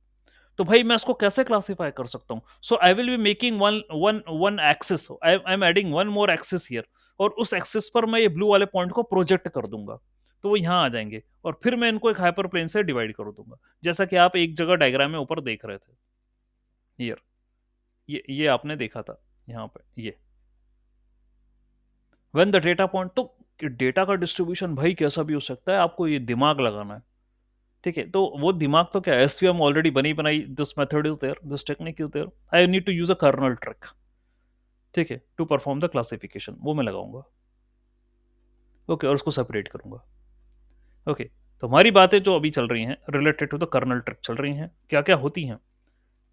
तो भाई मैं इसको कैसे क्लासिफाई कर सकता हूं, so I will be making one one one axis, I am adding one more axis here, और उस एक्सिस पर मैं ये ब्लू वाले पॉइंट को प्रोजेक्ट कर दूंगा, तो वो यहाँ आ जाएंगे, और फिर मैं इनको एक हाइपर प्लेन से डिवाइड कर दूंगा, जैसा कि आप एक जगह डायग्राम में ऊपर देख रहे थे हियर, ये आपने देखा था यहाँ पे, ये व्हेन द डेटा पॉइंट, तो डेटा का डिस्ट्रीब्यूशन भाई कैसा भी हो सकता है, आपको ये दिमाग लगाना है। ठीक है, तो वो दिमाग तो क्या, एसवीएम ऑलरेडी बनी बनाई, this method is there, this technique is there, I need to use a kernel trick, ठीक है, टू परफॉर्म द क्लासिफिकेशन, वो मैं लगाऊंगा। ओके, और उसको सेपरेट करूंगा। ओके, तो हमारी बातें जो अभी चल रही हैं related to the kernel trick चल रही हैं, क्या क्या होती हैं।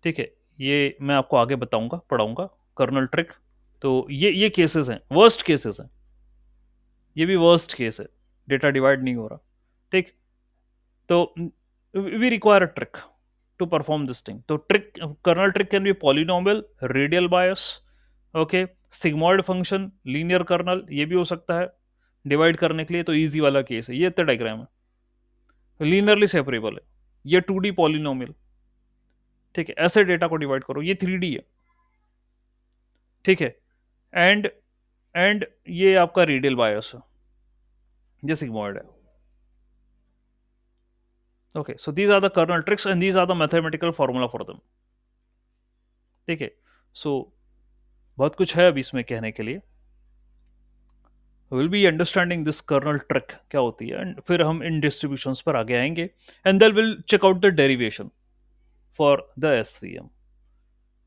ठीक है, ये मैं आपको आगे बताऊंगा, पढ़ाऊंगा कर्नल ट्रिक। तो ये केसेस हैं, वर्स्ट केसेस हैं, ये भी वर्स्ट केस है, डेटा डिवाइड नहीं हो रहा। ठीक, तो we require a trick to perform this thing। तो trick, kernel trick can be polynomial, radial bias, okay, sigmoid function, linear kernel, ये भी हो सकता है डिवाइड करने के लिए। तो इजी वाला केस है, ये तो डायग्राम है, लीनियरली सेपरेबल है, ये 2D पॉलिनोमियल। ठीक है, ऐसे डेटा को डिवाइड करो, ये 3D है। ठीक है, एंड ये आपका रेडियल बायस है, ये सिग्मॉइड है। Okay, so these are the kernel tricks and these are the mathematical formula for them। ठीक है, सो बहुत कुछ है अभी इसमें कहने के लिए, will be understanding this kernel trick क्या होती है, एंड फिर हम इन डिस्ट्रीब्यूशंस पर आगे आएंगे, and then will check out the derivation for the SVM.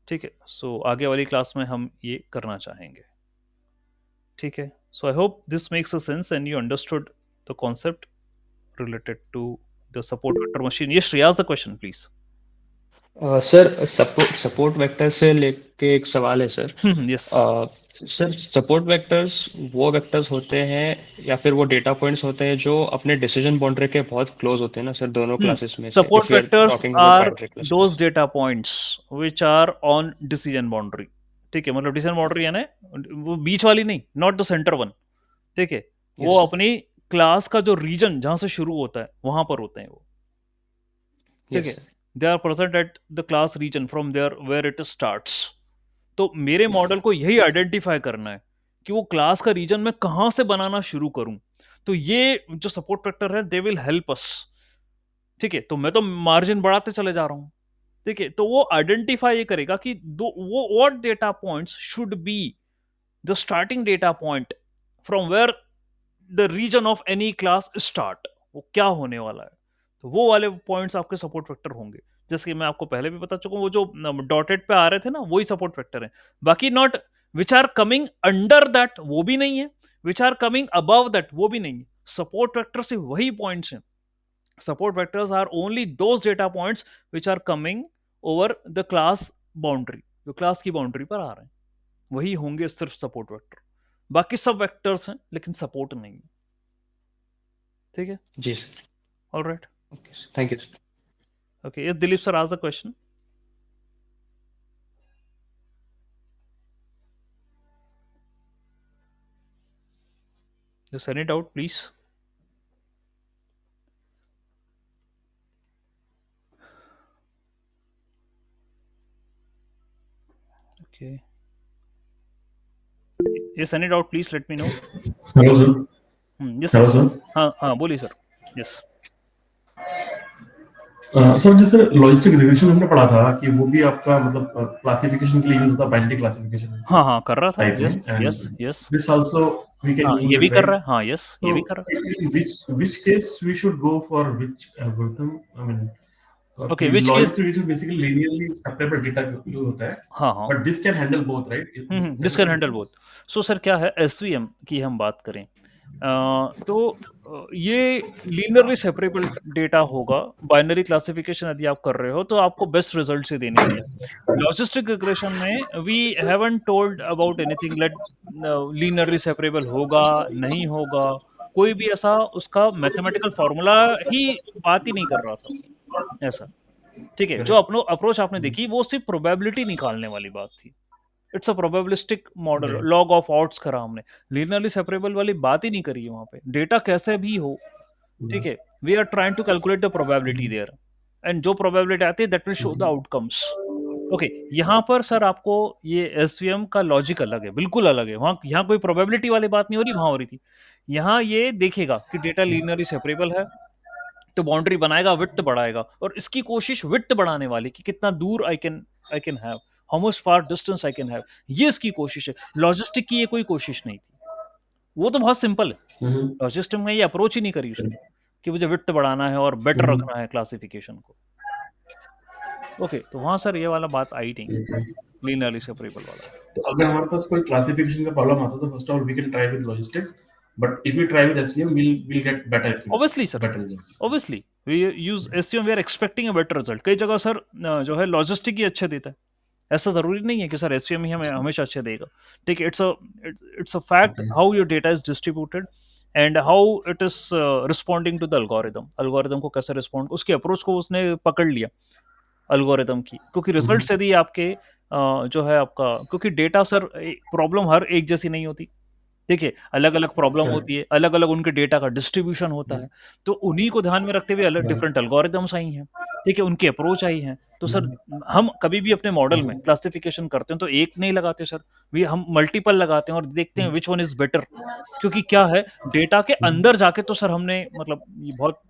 ठीक है, सो आगे वाली क्लास में हम ये करना चाहेंगे। ठीक है, so I hope this makes a sense and you understood the concept related to the support vector machine। Yes, Shreyas, the question please। Sir support vector से लेके एक सवाल है sir. Yes। Sir support vectors वो vectors होते हैं या फिर वो डेटा पॉइंट्स होते हैं जो अपने डिसीजन बाउंड्री के बहुत क्लोज होते हैं ना सर, दोनों क्लासेस में से, Support if we are vectors talking about are binary classes. those data points which are on decision boundary। ठीक है, मतलब डिसीजन बाउंड्री यानी वो बीच वाली नहीं, नॉट द सेंटर वन। ठीक है, वो यस अपनी क्लास का जो रीजन जहां से शुरू होता है वहां पर होते हैं वो। ठीक यस है, sir. They are present at the class region from there where it starts. तो मेरे मॉडल को यही आइडेंटिफाई करना है कि वो क्लास का रीजन मैं कहां से बनाना शुरू करूं। तो ये जो सपोर्ट वेक्टर है दे विल हेल्प अस। ठीक है, तो मैं तो मार्जिन बढ़ाते चले जा रहा हूं। ठीक है, तो वो आइडेंटिफाई ये करेगा कि दो वो what data points should be the starting data point from where the region of any class start, वो क्या होने वाला है। तो वो वाले पॉइंट्स आपके सपोर्ट वेक्टर होंगे। जैसे कि मैं आपको पहले भी बता चुका हूँ, वो जो डॉटेड पे आ रहे थे ना वही सपोर्ट वेक्टर है। बाकी not which are coming under that वो भी नहीं है, which are coming above that वो भी नहीं है। सपोर्ट वेक्टर से वही पॉइंट्स हैं। support vectors are only those data points which are coming over the class boundary, जो क्लास की बाउंड्री पर आ रहे हैं वही होंगे सिर्फ सपोर्ट वेक्टर। बाकी सब वेक्टर्स हैं लेकिन सपोर्ट नहीं है। ठीक है, जी sir. All right. Okay sir, thank you sir. Okay, yes Dilip sir, आज the question. Just send it out, please. Okay. Yes, send it out, please. Let me know. Hello sir. Yes, sir. Hello sir. हाँ हाँ, बोलिए sir. Yes. Sir जैसे logistic regression हमने पढ़ा था कि वो भी आपका मतलब क्लासिफिकेशन के लिए यूज होता है, बाइनरी क्लासिफिकेशन हाँ हाँ, कर रहा था। टाइप में, yes and yes yes. This also we can हाँ, ये यूज भी इट, कर रहा राइट? है। हाँ, यस, ये तो भी कर रहा in which case we should go for which algorithm? I mean है। ओके, कि which case. Logistic regression basically linearly separable data use होता है, हाँ हाँ, but this can handle both, right? That this is the can handle both. Difference. So sir क्या है, SVM की हम बात करें तो ये लीनियरली सेपरेबल डेटा होगा। बाइनरी क्लासिफिकेशन यदि आप कर रहे हो तो आपको बेस्ट रिजल्ट से देने वाला है। लॉजिस्टिक रिग्रेशन में we haven't told about anything let linearly separable होगा नहीं होगा, कोई भी ऐसा उसका मैथमेटिकल फॉर्मूला ही बात ही नहीं कर रहा था ऐसा। ठीक है, जो करेक्ट। अपनो अप्रोच आपने देखी वो सिर्फ प्रोबेबिलिटी निकालने वाली बात थी। It's a probabilistic model, right. Log of odds करा हमने। लीनियरली सेपरेबल वाली बात ही नहीं करी है वहां पे, डेटा कैसे भी हो। ठीक है, we are trying to calculate the probability there, and जो प्रोबेबिलिटी आती है that will show the outcomes. Okay, यहाँ पर सर आपको ये एसवीएम का लॉजिक अलग है, बिल्कुल अलग है। वहां यहाँ कोई प्रोबेबिलिटी वाली बात नहीं हो रही, वहां हो रही थी। यहाँ ये देखेगा कि डेटा लीनियरली सेपरेबल है तो बाउंड्री बनाएगा, विड्थ बढ़ाएगा, और इसकी कोशिश विड्थ बढ़ाने वाली कि कितना दूर I can have, how much far distance I can have, ये इसकी कोशिश है। लॉजिस्टिक की ये कोई कोशिश नहीं थी, वो तो बहुत सिंपल है। लॉजिस्टिक में ये अप्रोच ही नहीं करी उसने कि मुझे विड्थ बढ़ाना है और बेटर रखना है क्लासिफिकेशन को। ओके, तो वहां सर ये वाला बात आई नहीं, लीनियरली सेपरेबल वाला। तो अगर हमारे पास कोई क्लासिफिकेशन का प्रॉब्लम आता है तो first of all we can try with logistic, but if we try with SVM will get better accuracy, obviously sir, better results. Obviously we use SEM, we are expecting a better result. कई जगह sir जो है logistic ही अच्छे देता है, ऐसा जरूरी नहीं है कि सर एसवीएम ही हमें हमेशा अच्छे देगा। ठीक है, it's a fact okay. How your data is distributed and how it is responding to the algorithm. Algorithm को कैसे रिस्पॉन्ड, उसके अप्रोच को उसने पकड़ लिया अल्गोरिदम की, क्योंकि रिजल्ट यदि आपके जो है आपका, क्योंकि डेटा सर प्रॉब्लम हर एक जैसी नहीं होती। देखिए, अलग अलग प्रॉब्लम होती करेक्ट। है, अलग अलग उनके डेटा का डिस्ट्रीब्यूशन होता है। तो उन्हीं को ध्यान में रखते हुए अलग राइट। डिफरेंट एल्गोरिदम्स आई हैं। ठीक है, उनकी अप्रोच आई है। तो सर हम कभी भी अपने मॉडल में क्लासिफिकेशन करते हैं तो एक नहीं लगाते सर, भी हम मल्टीपल लगाते हैं और देखते हैं विच वन इज बेटर। क्योंकि क्या है, डेटा के अंदर जाके तो सर हमने मतलब ये बहुत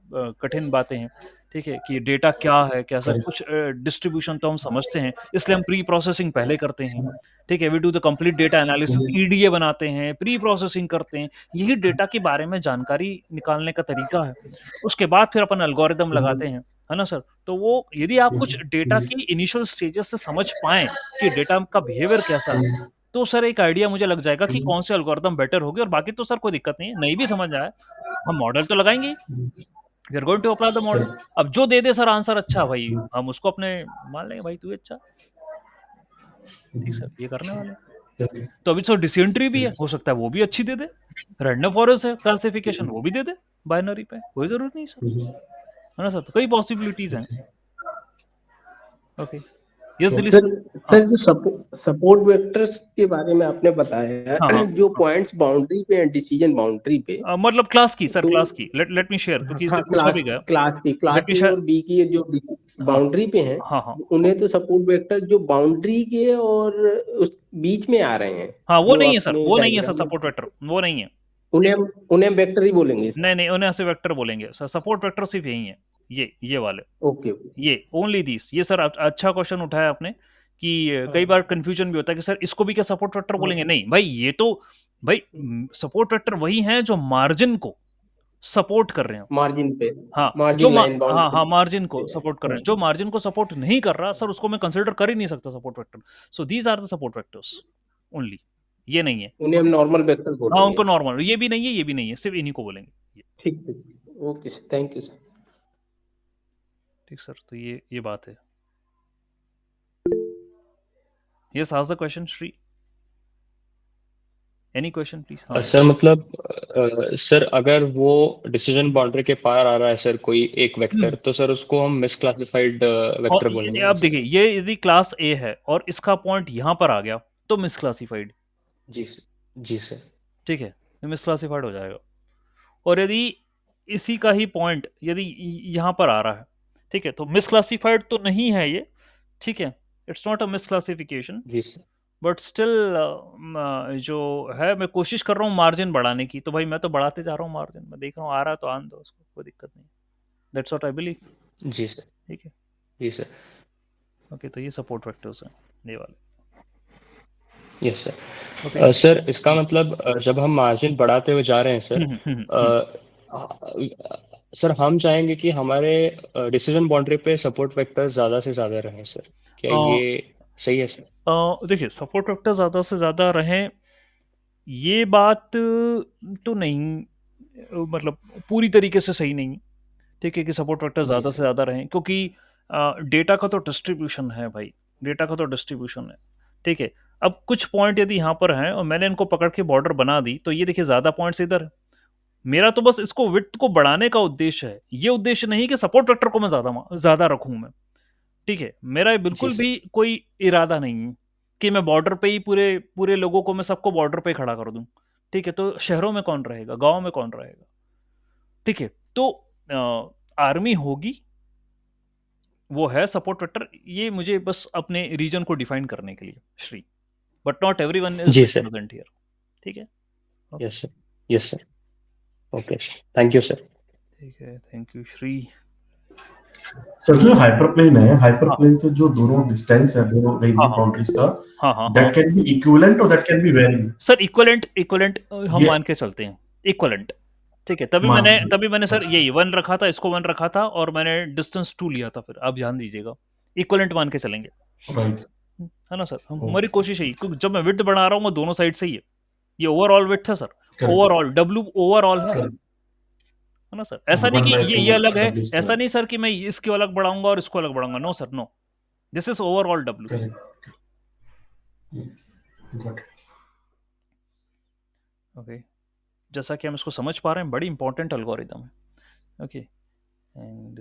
कठिन बातें हैं। ठीक है, कि डेटा क्या है, कैसा करेक्ट। कुछ डिस्ट्रीब्यूशन तो हम समझते हैं, इसलिए हम प्री प्रोसेसिंग पहले करते हैं। ठीक है, we do the complete data analysis, EDA बनाते हैं, प्री प्रोसेसिंग करते हैं। यही डेटा के बारे में जानकारी निकालने का तरीका है। उसके बाद फिर अपन एल्गोरिदम लगाते हैं, है ना सर। तो वो यदि आप कुछ डेटा की इनिशियल स्टेजेस से समझ पाएं कि डेटा का बिहेवियर कैसा है, तो सर एक आइडिया मुझे लग जाएगा कि कौन से एल्गोरिदम बेटर होगी। और बाकी तो सर कोई दिक्कत नहीं है, नहीं भी समझ आया हम मॉडल तो लगाएंगे ही, we are going to apply the model. अब जो दे दे सर आंसर अच्छा, भाई हम उसको अपने मान लेंगे, भाई तू अच्छा। ठीक सर, ये करने वाले हैं। तो अभी तो डिसेंट्री भी है, हो सकता है वो भी अच्छी दे दे। रैंडम फॉरेस्ट है क्लासिफिकेशन, वो भी दे दे बाइनरी पे, कोई जरूरत नहीं सर, है ना सर। तो कई पॉसिबिलिटीज हैं। Okay, Yes, Sure. Delhi sir हाँ सर जो सपोर्ट वेक्टर्स के बारे में आपने बताया हाँ हाँ जो हाँ। पॉइंट्स बाउंड्री पे हैं, डिसीजन बाउंड्री पे, मतलब क्लास की सर, तो क्लास की लेट मी शेयर, क्योंकि इससे हाँ पूछा क्लास भी गया। क्लास लेट मी ए शेयर। और बी की जो हाँ बाउंड्री पे हैं, हाँ हाँ उन्हें तो सपोर्ट वेक्टर जो बाउंड्री के और उस बीच में आ रहे हैं, हाँ, वो जो नहीं है सर, आपने वो नहीं है सर, डायग्राम में, सपोर्ट वेक्टर वो नहीं है। उन्हें हम वेक्टर ही बोलेंगे सर। नहीं नहीं, उन्हें ऐसे वेक्टर बोलेंगे सर, सपोर्ट वेक्टर सिर्फ यही है, ये वाले, ओके। ये ओनली दिस। ये सर अच्छा क्वेश्चन उठाया आपने कि कई हाँ बार कंफ्यूजन भी होता है कि सर इसको भी क्या सपोर्ट वेक्टर हाँ बोलेंगे। नहीं भाई, ये तो भाई सपोर्ट वेक्टर वही हैं जो मार्जिन को सपोर्ट कर रहे हो। मार्जिन पे, हाँ मार्जिन लाइन हाँ हाँ, बाउंड्री मार्जिन पे को है। सपोर्ट कर रहे हाँ हैं, जो मार्जिन को सपोर्ट नहीं कर रहा सर उसको मैं कंसिडर कर ही नहीं सकता support vector. So these are the support vectors only, ये नहीं है। उन्हें हम नॉर्मल वेक्टर हाँ, बोलेंगे। उनको नॉर्मल, ये भी नहीं है, ये भी नहीं है, सिर्फ इन्हीं को बोलेंगे। ठीक ठीक, okay sir, thank you sir. ठीक सर, तो ये बात है। Yes, ask the question Shri, any question please. हाँ सर मतलब सर अगर वो डिसीजन बाउंड्री के पार आ रहा है सर कोई एक वेक्टर, तो सर उसको हम मिसक्लासिफाइड और वेक्टर बोलेंगे ना अब सर? देखिए, ये यदि क्लास ए है और इसका पॉइंट यहाँ पर आ गया तो मिसक्लासिफाइड। जी सर, जी सर। ठीक है, ये मिसक्लासिफाइड हो जाएगा। और यदि इसी का ही पॉइंट यदि यहाँ पर आ रहा है, ठीक है, तो मिसक्लासिफाइड तो नहीं है ये, ठीक है, इट्स नॉट अ मिसक्लासिफिकेशन, जी सर। बट स्टिल जो है, मैं कोशिश कर रहा हूँ मार्जिन बढ़ाने की, तो भाई मैं तो बढ़ाते जा रहा हूँ मार्जिन, मैं देख रहा हूँ आ रहा है तो आने दो उसको, कोई दिक्कत नहीं। That's what I believe. जी सर। ठीक है, जी सर। ओके, तो ये सपोर्ट वेक्टर्स हैं, ये वाले। Yes okay. सर। सर इसका मतलब जब हम मार्जिन बढ़ाते हुए जा रहे हैं सर, हम्म। सर हम चाहेंगे कि हमारे डिसीजन बाउंड्री पे सपोर्ट वेक्टर ज्यादा से ज्यादा रहें सर, क्या ये सही है सर? देखिए, सपोर्ट वेक्टर ज़्यादा से ज़्यादा रहें, ये बात तो नहीं, मतलब पूरी तरीके से सही नहीं। ठीक है, कि सपोर्ट वेक्टर जी ज़्यादा से सर। ज़्यादा रहें, क्योंकि डेटा का तो डिस्ट्रीब्यूशन है भाई, डेटा का तो डिस्ट्रीब्यूशन है। ठीक है, अब कुछ पॉइंट यदि यहाँ पर हैं और मैंने इनको पकड़ के बॉर्डर बना दी, तो ये देखिए ज़्यादा पॉइंट्स इधर है। मेरा तो बस इसको विड्थ को बढ़ाने का उद्देश्य है, ये उद्देश्य नहीं कि सपोर्ट वेक्टर को मैं ज़्यादा रखूँ मैं। ठीक है, मेरा ये जी बिल्कुल सर। भी कोई इरादा नहीं है कि मैं बॉर्डर पे ही पूरे पूरे लोगों को मैं सबको बॉर्डर पे खड़ा कर दूं। ठीक है, तो शहरों में कौन रहेगा, गांव में कौन रहेगा। ठीक है, तो आर्मी होगी, वो है सपोर्ट वेक्टर, ये मुझे बस अपने रीजन को डिफाइन करने के लिए Shri, but not everyone is जी सर। Present here. ठीक है, okay, yes sir. Yes sir. Okay, thank you sir. ठीक है, थैंक यू श्री। सर जो हाइपरप्लेन है, हाँ हाइपरप्लेन से जो दोनों डिस्टेंस है, दोनों हाँ रेंज हाँ बाउंड्रीज का, हाँ हाँ हाँ दैट कैन बी इक्विवेलेंट और that can be varying. Sir, equivalent equivalent हम ये मान के चलते हैं, इक्वलेंट। ठीक है, मान तभी मैंने सर अच्छा, यही वन रखा था, इसको वन रखा था, और मैंने डिस्टेंस टू लिया था, फिर आप ध्यान दीजिएगा, इक्वलेंट मान के चलेंगे। राइट, है ना सर, हमारी ओके, कोशिश है, क्योंकि जब मैं विड्थ बढ़ा रहा हूँ वो दोनों साइड से ही है, ये ओवरऑल विड्थ है sir, correct, overall W overall correct, है ना सर, ऐसा नहीं कि 1/2 ये अलग है, डब्ल्यू ऐसा स्क्वायर, नहीं सर कि मैं इसको अलग बढ़ाऊंगा और इसको अलग बढ़ाऊंगा, no sir, no, this is overall W. Correct, got. Okay, जैसा कि हम इसको समझ पा रहे हैं, बड़ी इंपॉर्टेंट एल्गोरिदम है। Okay, and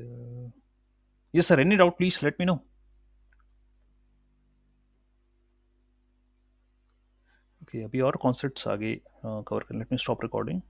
yes sir, any doubt please let me know. Okay, अभी और कॉन्सेप्ट्स आगे कवर कर, लेट मी स्टॉप रिकॉर्डिंग।